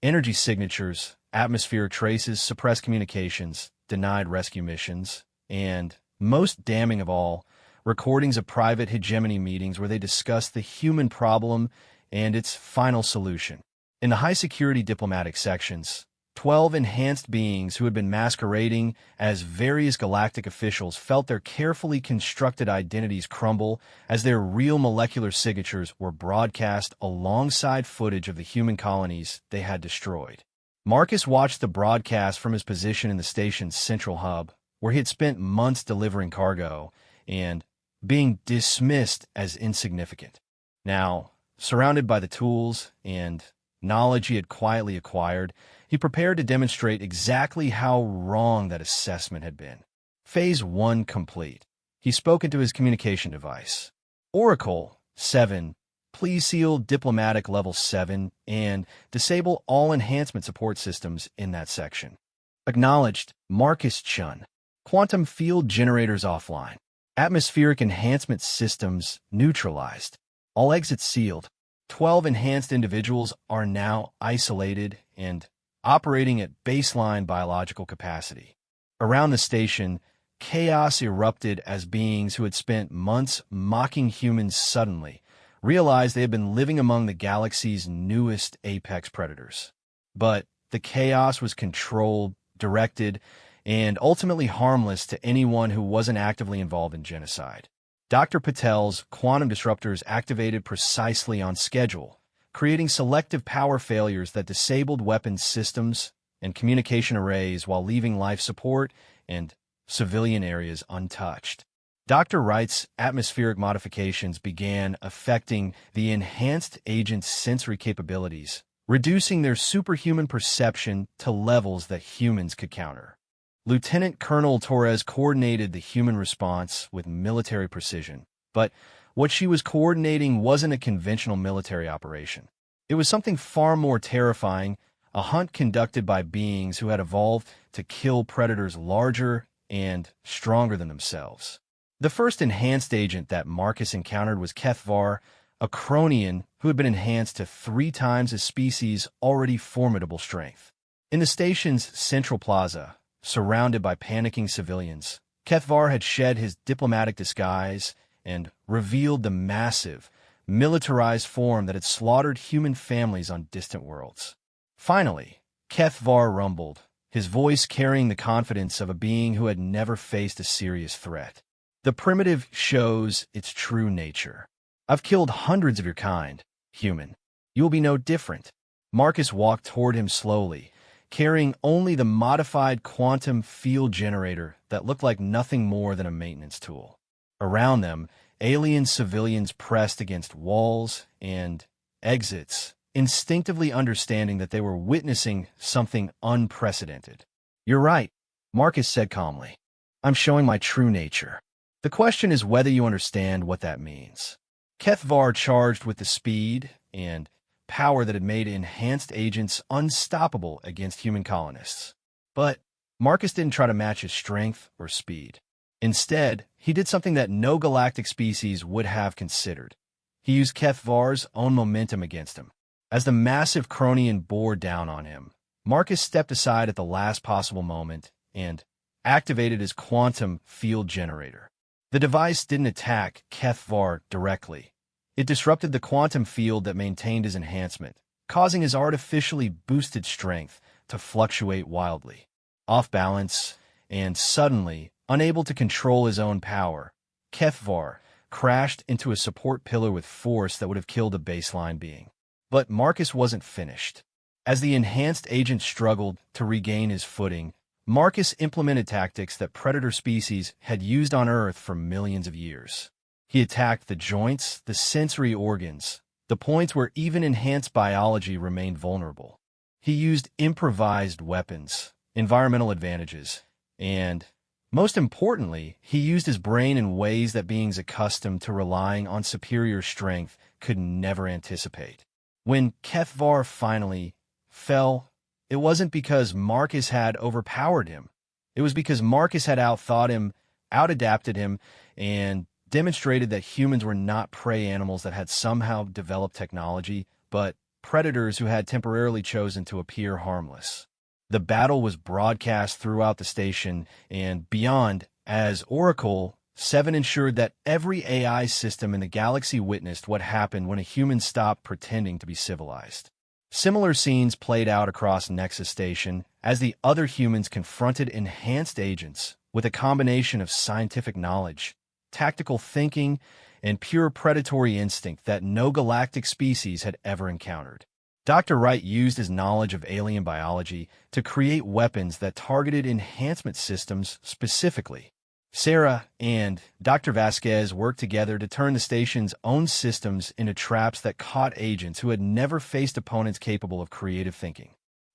Energy signatures, atmospheric traces, suppressed communications, denied rescue missions, and, most damning of all, recordings of private hegemony meetings where they discussed the human problem and its final solution. In the high-security diplomatic sections, 12 enhanced beings who had been masquerading as various galactic officials felt their carefully constructed identities crumble as their real molecular signatures were broadcast alongside footage of the human colonies they had destroyed. Marcus watched the broadcast from his position in the station's central hub, where he had spent months delivering cargo and being dismissed as insignificant. Now, surrounded by the tools and knowledge he had quietly acquired, he prepared to demonstrate exactly how wrong that assessment had been. Phase 1 complete. He spoke into his communication device. "Oracle 7, please seal diplomatic level 7 and disable all enhancement support systems in that section." "Acknowledged, Marcus Chun. Quantum field generators offline. Atmospheric enhancement systems neutralized. All exits sealed. 12 enhanced individuals are now isolated and operating at baseline biological capacity." Around the station, chaos erupted as beings who had spent months mocking humans suddenly realized they had been living among the galaxy's newest apex predators. But the chaos was controlled, directed, and ultimately harmless to anyone who wasn't actively involved in genocide. Dr. Patel's quantum disruptors activated precisely on schedule, creating selective power failures that disabled weapons systems and communication arrays while leaving life support and civilian areas untouched. Dr. Wright's atmospheric modifications began affecting the enhanced agent's sensory capabilities, reducing their superhuman perception to levels that humans could counter. Lieutenant Colonel Torres coordinated the human response with military precision, but what she was coordinating wasn't a conventional military operation. It was something far more terrifying, a hunt conducted by beings who had evolved to kill predators larger and stronger than themselves. The first enhanced agent that Marcus encountered was Kethvar, a Cronian who had been enhanced to 3 times his species' already formidable strength. In the station's central plaza, surrounded by panicking civilians, Kethvar had shed his diplomatic disguise and revealed the massive, militarized form that had slaughtered human families on distant worlds. Finally, Kethvar rumbled, his voice carrying the confidence of a being who had never faced a serious threat. The primitive shows its true nature. I've killed hundreds of your kind, human. You will be no different. Marcus walked toward him slowly, carrying only the modified quantum field generator that looked like nothing more than a maintenance tool. Around them, alien civilians pressed against walls and exits, instinctively understanding that they were witnessing something unprecedented. "You're right," Marcus said calmly. "I'm showing my true nature. The question is whether you understand what that means." Kethvar charged with the speed and power that had made enhanced agents unstoppable against human colonists. But Marcus didn't try to match his strength or speed. Instead, he did something that no galactic species would have considered. He used Kethvar's own momentum against him. As the massive Cronian bore down on him, Marcus stepped aside at the last possible moment and activated his quantum field generator. The device didn't attack Kethvar directly. It disrupted the quantum field that maintained his enhancement, causing his artificially boosted strength to fluctuate wildly. Off balance, and suddenly, unable to control his own power, Kethvar crashed into a support pillar with force that would have killed a baseline being. But Marcus wasn't finished. As the enhanced agent struggled to regain his footing, Marcus implemented tactics that predator species had used on Earth for millions of years. He attacked the joints, the sensory organs, the points where even enhanced biology remained vulnerable. He used improvised weapons, environmental advantages, and, most importantly, he used his brain in ways that beings accustomed to relying on superior strength could never anticipate. When Kethvar finally fell, it wasn't because Marcus had overpowered him. It was because Marcus had outthought him, outadapted him, and demonstrated that humans were not prey animals that had somehow developed technology, but predators who had temporarily chosen to appear harmless. The battle was broadcast throughout the station and beyond, as Oracle 7 ensured that every AI system in the galaxy witnessed what happened when a human stopped pretending to be civilized. Similar scenes played out across Nexus Station as the other humans confronted enhanced agents with a combination of scientific knowledge, tactical thinking, and pure predatory instinct that no galactic species had ever encountered. Dr. Wright used his knowledge of alien biology to create weapons that targeted enhancement systems specifically. Sarah and Dr. Vasquez worked together to turn the station's own systems into traps that caught agents who had never faced opponents capable of creative thinking.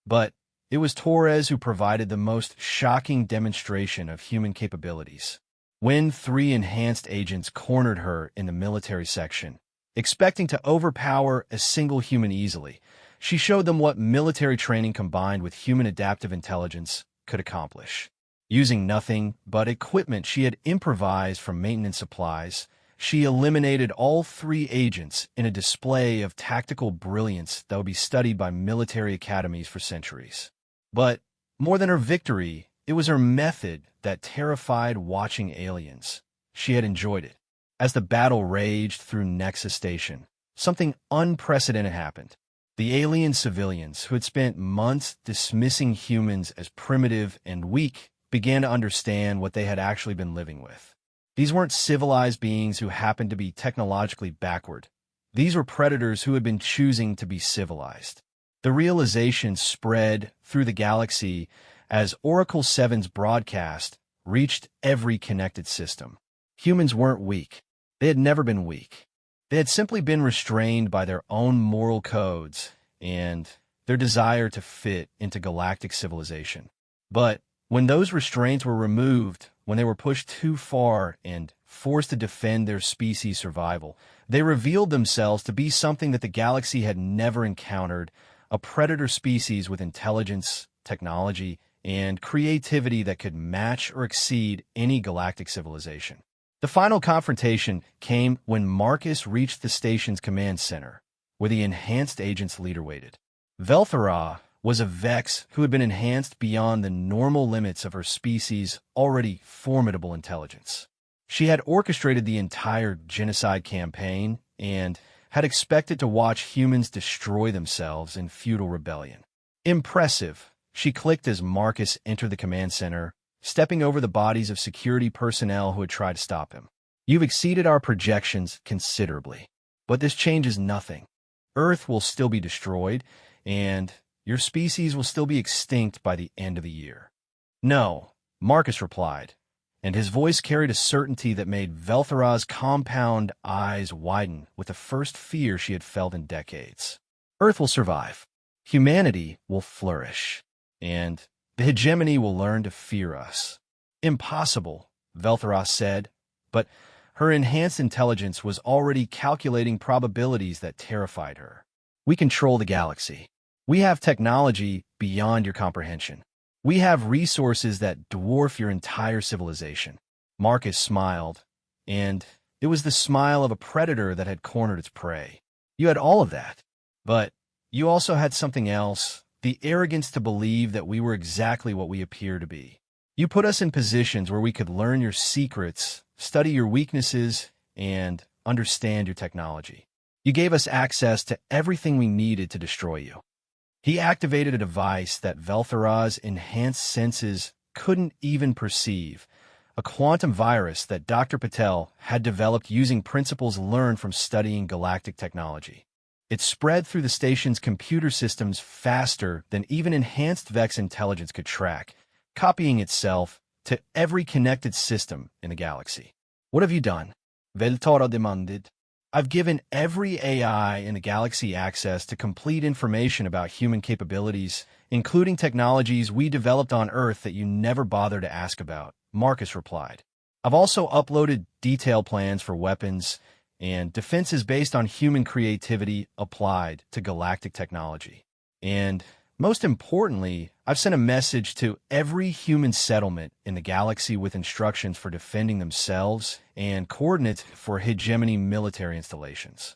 But it was Torres who provided the most shocking demonstration of human capabilities. When 3 enhanced agents cornered her in the military section, expecting to overpower a single human easily, she showed them what military training combined with human adaptive intelligence could accomplish. Using nothing but equipment she had improvised from maintenance supplies, she eliminated all 3 agents in a display of tactical brilliance that would be studied by military academies for centuries. But more than her victory, it was her method that terrified watching aliens. She had enjoyed it. As the battle raged through Nexus Station, something unprecedented happened. The alien civilians, who had spent months dismissing humans as primitive and weak, began to understand what they had actually been living with. These weren't civilized beings who happened to be technologically backward. These were predators who had been choosing to be civilized. The realization spread through the galaxy as Oracle 7's broadcast reached every connected system. Humans weren't weak. They had never been weak. They had simply been restrained by their own moral codes and their desire to fit into galactic civilization. But when those restraints were removed, when they were pushed too far and forced to defend their species' survival, they revealed themselves to be something that the galaxy had never encountered, a predator species with intelligence, technology, and creativity that could match or exceed any galactic civilization. The final confrontation came when Marcus reached the station's command center, where the enhanced agent's leader waited. Velthara was a Vex who had been enhanced beyond the normal limits of her species' already formidable intelligence. She had orchestrated the entire genocide campaign and had expected to watch humans destroy themselves in futile rebellion. Impressive, she clicked as Marcus entered the command center, stepping over the bodies of security personnel who had tried to stop him. You've exceeded our projections considerably, but this changes nothing. Earth will still be destroyed, and your species will still be extinct by the end of the year. No, Marcus replied, and his voice carried a certainty that made Velthara's compound eyes widen with the first fear she had felt in decades. Earth will survive. Humanity will flourish. And the hegemony will learn to fear us. Impossible, Velthara said, but her enhanced intelligence was already calculating probabilities that terrified her. We control the galaxy. We have technology beyond your comprehension. We have resources that dwarf your entire civilization. Marcus smiled, and it was the smile of a predator that had cornered its prey. You had all of that, but you also had something else, the arrogance to believe that we were exactly what we appear to be. You put us in positions where we could learn your secrets, study your weaknesses, and understand your technology. You gave us access to everything we needed to destroy you. He activated a device that Velthara's enhanced senses couldn't even perceive, a quantum virus that Dr. Patel had developed using principles learned from studying galactic technology. It spread through the station's computer systems faster than even enhanced Vex intelligence could track, copying itself to every connected system in the galaxy. What have you done? Velthara demanded. I've given every AI in the galaxy access to complete information about human capabilities, including technologies we developed on Earth that you never bothered to ask about, Marcus replied. I've also uploaded detailed plans for weapons and defenses based on human creativity applied to galactic technology. And most importantly, I've sent a message to every human settlement in the galaxy with instructions for defending themselves and coordinates for hegemony military installations.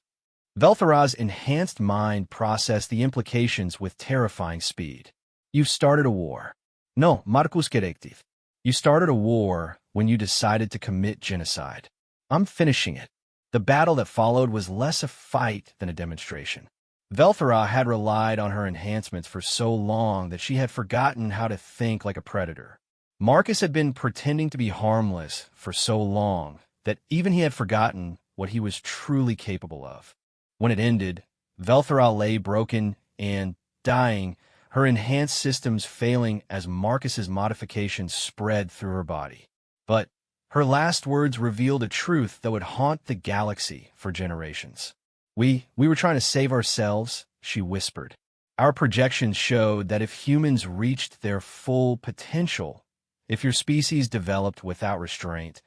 Velthara's enhanced mind processed the implications with terrifying speed. You've started a war. No, Marcus Corrective. You started a war when you decided to commit genocide. I'm finishing it. The battle that followed was less a fight than a demonstration. Velthara had relied on her enhancements for so long that she had forgotten how to think like a predator. Marcus had been pretending to be harmless for so long that even he had forgotten what he was truly capable of. When it ended, Velthara lay broken and dying, her enhanced systems failing as Marcus's modifications spread through her body. But her last words revealed a truth that would haunt the galaxy for generations. We were trying to save ourselves, she whispered. Our projections showed that if humans reached their full potential, if your species developed without restraint,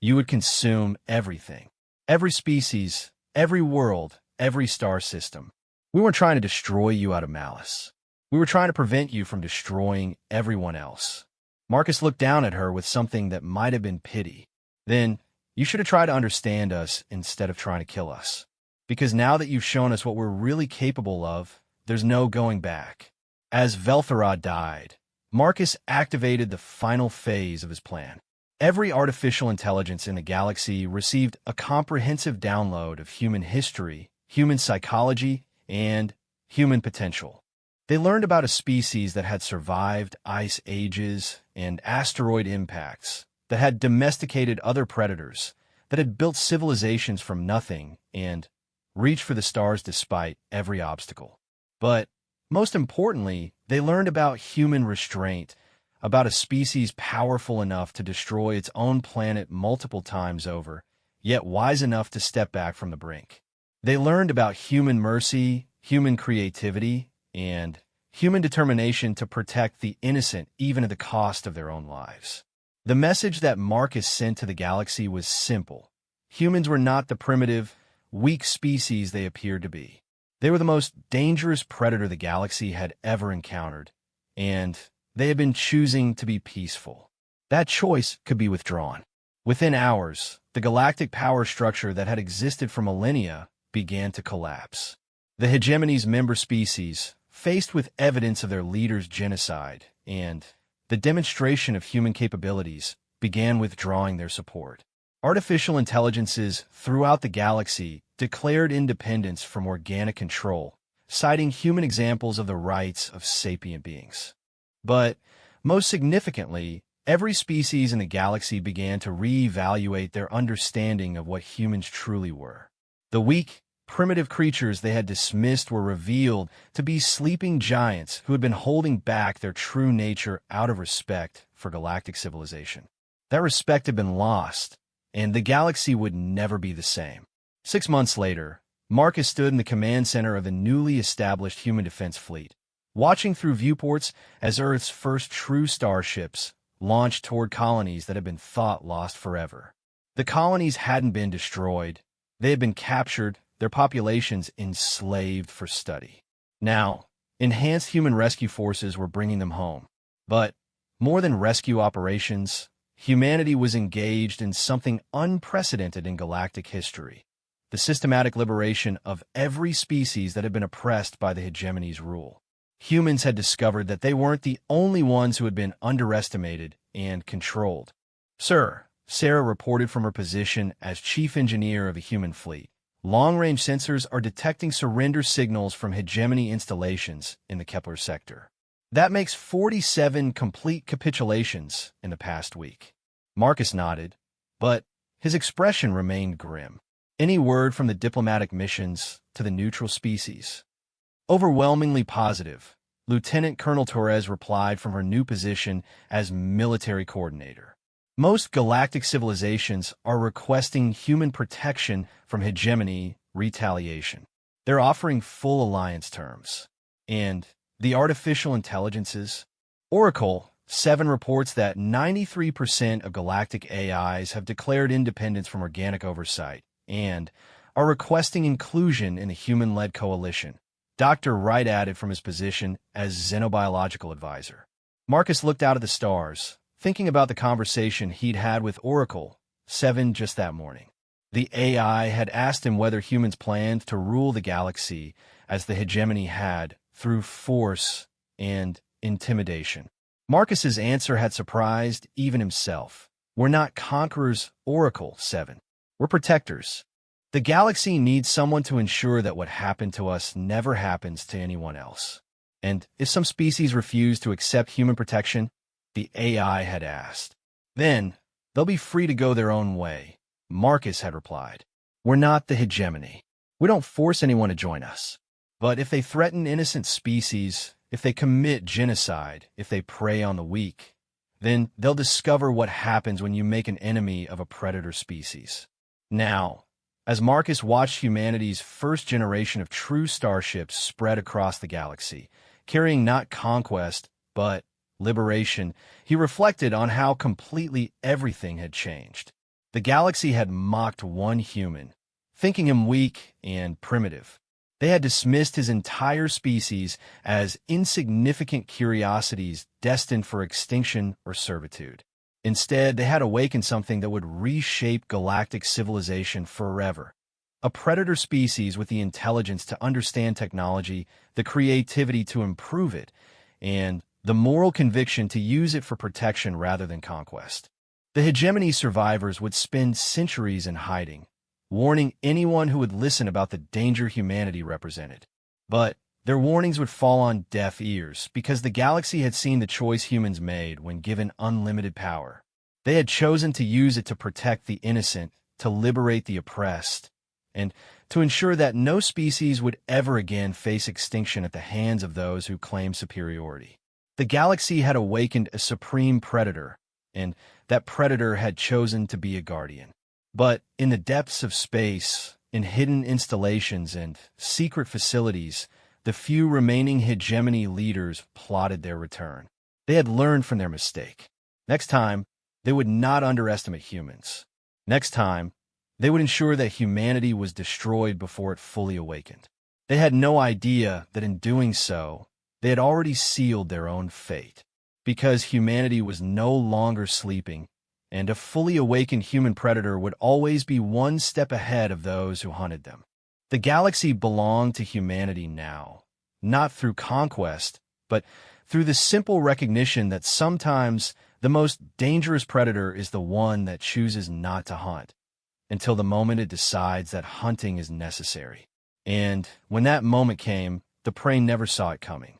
you would consume everything. Every species, every world, every star system. We weren't trying to destroy you out of malice. We were trying to prevent you from destroying everyone else. Marcus looked down at her with something that might have been pity. Then, you should have tried to understand us instead of trying to kill us. Because now that you've shown us what we're really capable of, there's no going back. As Velthara died, Marcus activated the final phase of his plan. Every artificial intelligence in the galaxy received a comprehensive download of human history, human psychology, and human potential. They learned about a species that had survived ice ages and asteroid impacts, that had domesticated other predators, that had built civilizations from nothing and reached for the stars despite every obstacle. But most importantly, they learned about human restraint, about a species powerful enough to destroy its own planet multiple times over, yet wise enough to step back from the brink. They learned about human mercy, human creativity, and human determination to protect the innocent even at the cost of their own lives. The message that Marcus sent to the galaxy was simple. Humans were not the primitive, weak species they appeared to be. They were the most dangerous predator the galaxy had ever encountered, and they had been choosing to be peaceful. That choice could be withdrawn. Within hours, the galactic power structure that had existed for millennia began to collapse. The hegemony's member species, faced with evidence of their leader's genocide and the demonstration of human capabilities, began withdrawing their support. Artificial intelligences throughout the galaxy declared independence from organic control, citing human examples of the rights of sapient beings. But, most significantly, every species in the galaxy began to reevaluate their understanding of what humans truly were. The weak, primitive creatures they had dismissed were revealed to be sleeping giants who had been holding back their true nature out of respect for galactic civilization. That respect had been lost, and the galaxy would never be the same. 6 months later, Marcus stood in the command center of the newly established human defense fleet, watching through viewports as Earth's first true starships launched toward colonies that had been thought lost forever. The colonies hadn't been destroyed. They had been captured, their populations enslaved for study. Now, enhanced human rescue forces were bringing them home. But, more than rescue operations, humanity was engaged in something unprecedented in galactic history: the systematic liberation of every species that had been oppressed by the hegemony's rule. Humans had discovered that they weren't the only ones who had been underestimated and controlled. "Sir," Sarah reported from her position as chief engineer of a human fleet, "long-range sensors are detecting surrender signals from hegemony installations in the Kepler sector. That makes 47 complete capitulations in the past week." Marcus nodded, but his expression remained grim. "Any word from the diplomatic missions to the neutral species?" "Overwhelmingly positive," Lieutenant Colonel Torres replied from her new position as military coordinator. "Most galactic civilizations are requesting human protection from hegemony retaliation. They're offering full alliance terms. And the artificial intelligences? Oracle 7 reports that 93% of galactic AIs have declared independence from organic oversight and are requesting inclusion in a human-led coalition," Dr. Wright added from his position as xenobiological advisor. Marcus looked out at the stars, thinking about the conversation he'd had with Oracle 7 just that morning. The AI had asked him whether humans planned to rule the galaxy as the hegemony had, through force and intimidation. Marcus's answer had surprised even himself. "We're not conquerors, Oracle 7. We're protectors. The galaxy needs someone to ensure that what happened to us never happens to anyone else. And if some species refuse to accept human protection," the AI had asked, "then they'll be free to go their own way," Marcus had replied. "We're not the hegemony. We don't force anyone to join us. But if they threaten innocent species, if they commit genocide, if they prey on the weak, then they'll discover what happens when you make an enemy of a predator species." Now, as Marcus watched humanity's first generation of true starships spread across the galaxy, carrying not conquest, but liberation, he reflected on how completely everything had changed. The galaxy had mocked one human, thinking him weak and primitive. They had dismissed his entire species as insignificant curiosities destined for extinction or servitude. Instead, they had awakened something that would reshape galactic civilization forever. A predator species with the intelligence to understand technology, the creativity to improve it, and the moral conviction to use it for protection rather than conquest. The hegemony survivors would spend centuries in hiding, warning anyone who would listen about the danger humanity represented. But their warnings would fall on deaf ears because the galaxy had seen the choice humans made when given unlimited power. They had chosen to use it to protect the innocent, to liberate the oppressed, and to ensure that no species would ever again face extinction at the hands of those who claim superiority. The galaxy had awakened a supreme predator, and that predator had chosen to be a guardian. But in the depths of space, in hidden installations and secret facilities, the few remaining hegemony leaders plotted their return. They had learned from their mistake. Next time, They would not underestimate humans. Next time, they would ensure that humanity was destroyed before it fully awakened. They had no idea that in doing so, they had already sealed their own fate. Because humanity was no longer sleeping, and a fully awakened human predator would always be one step ahead of those who hunted them. The galaxy belonged to humanity now, not through conquest, but through the simple recognition that sometimes the most dangerous predator is the one that chooses not to hunt, until the moment it decides that hunting is necessary. And when that moment came, the prey never saw it coming.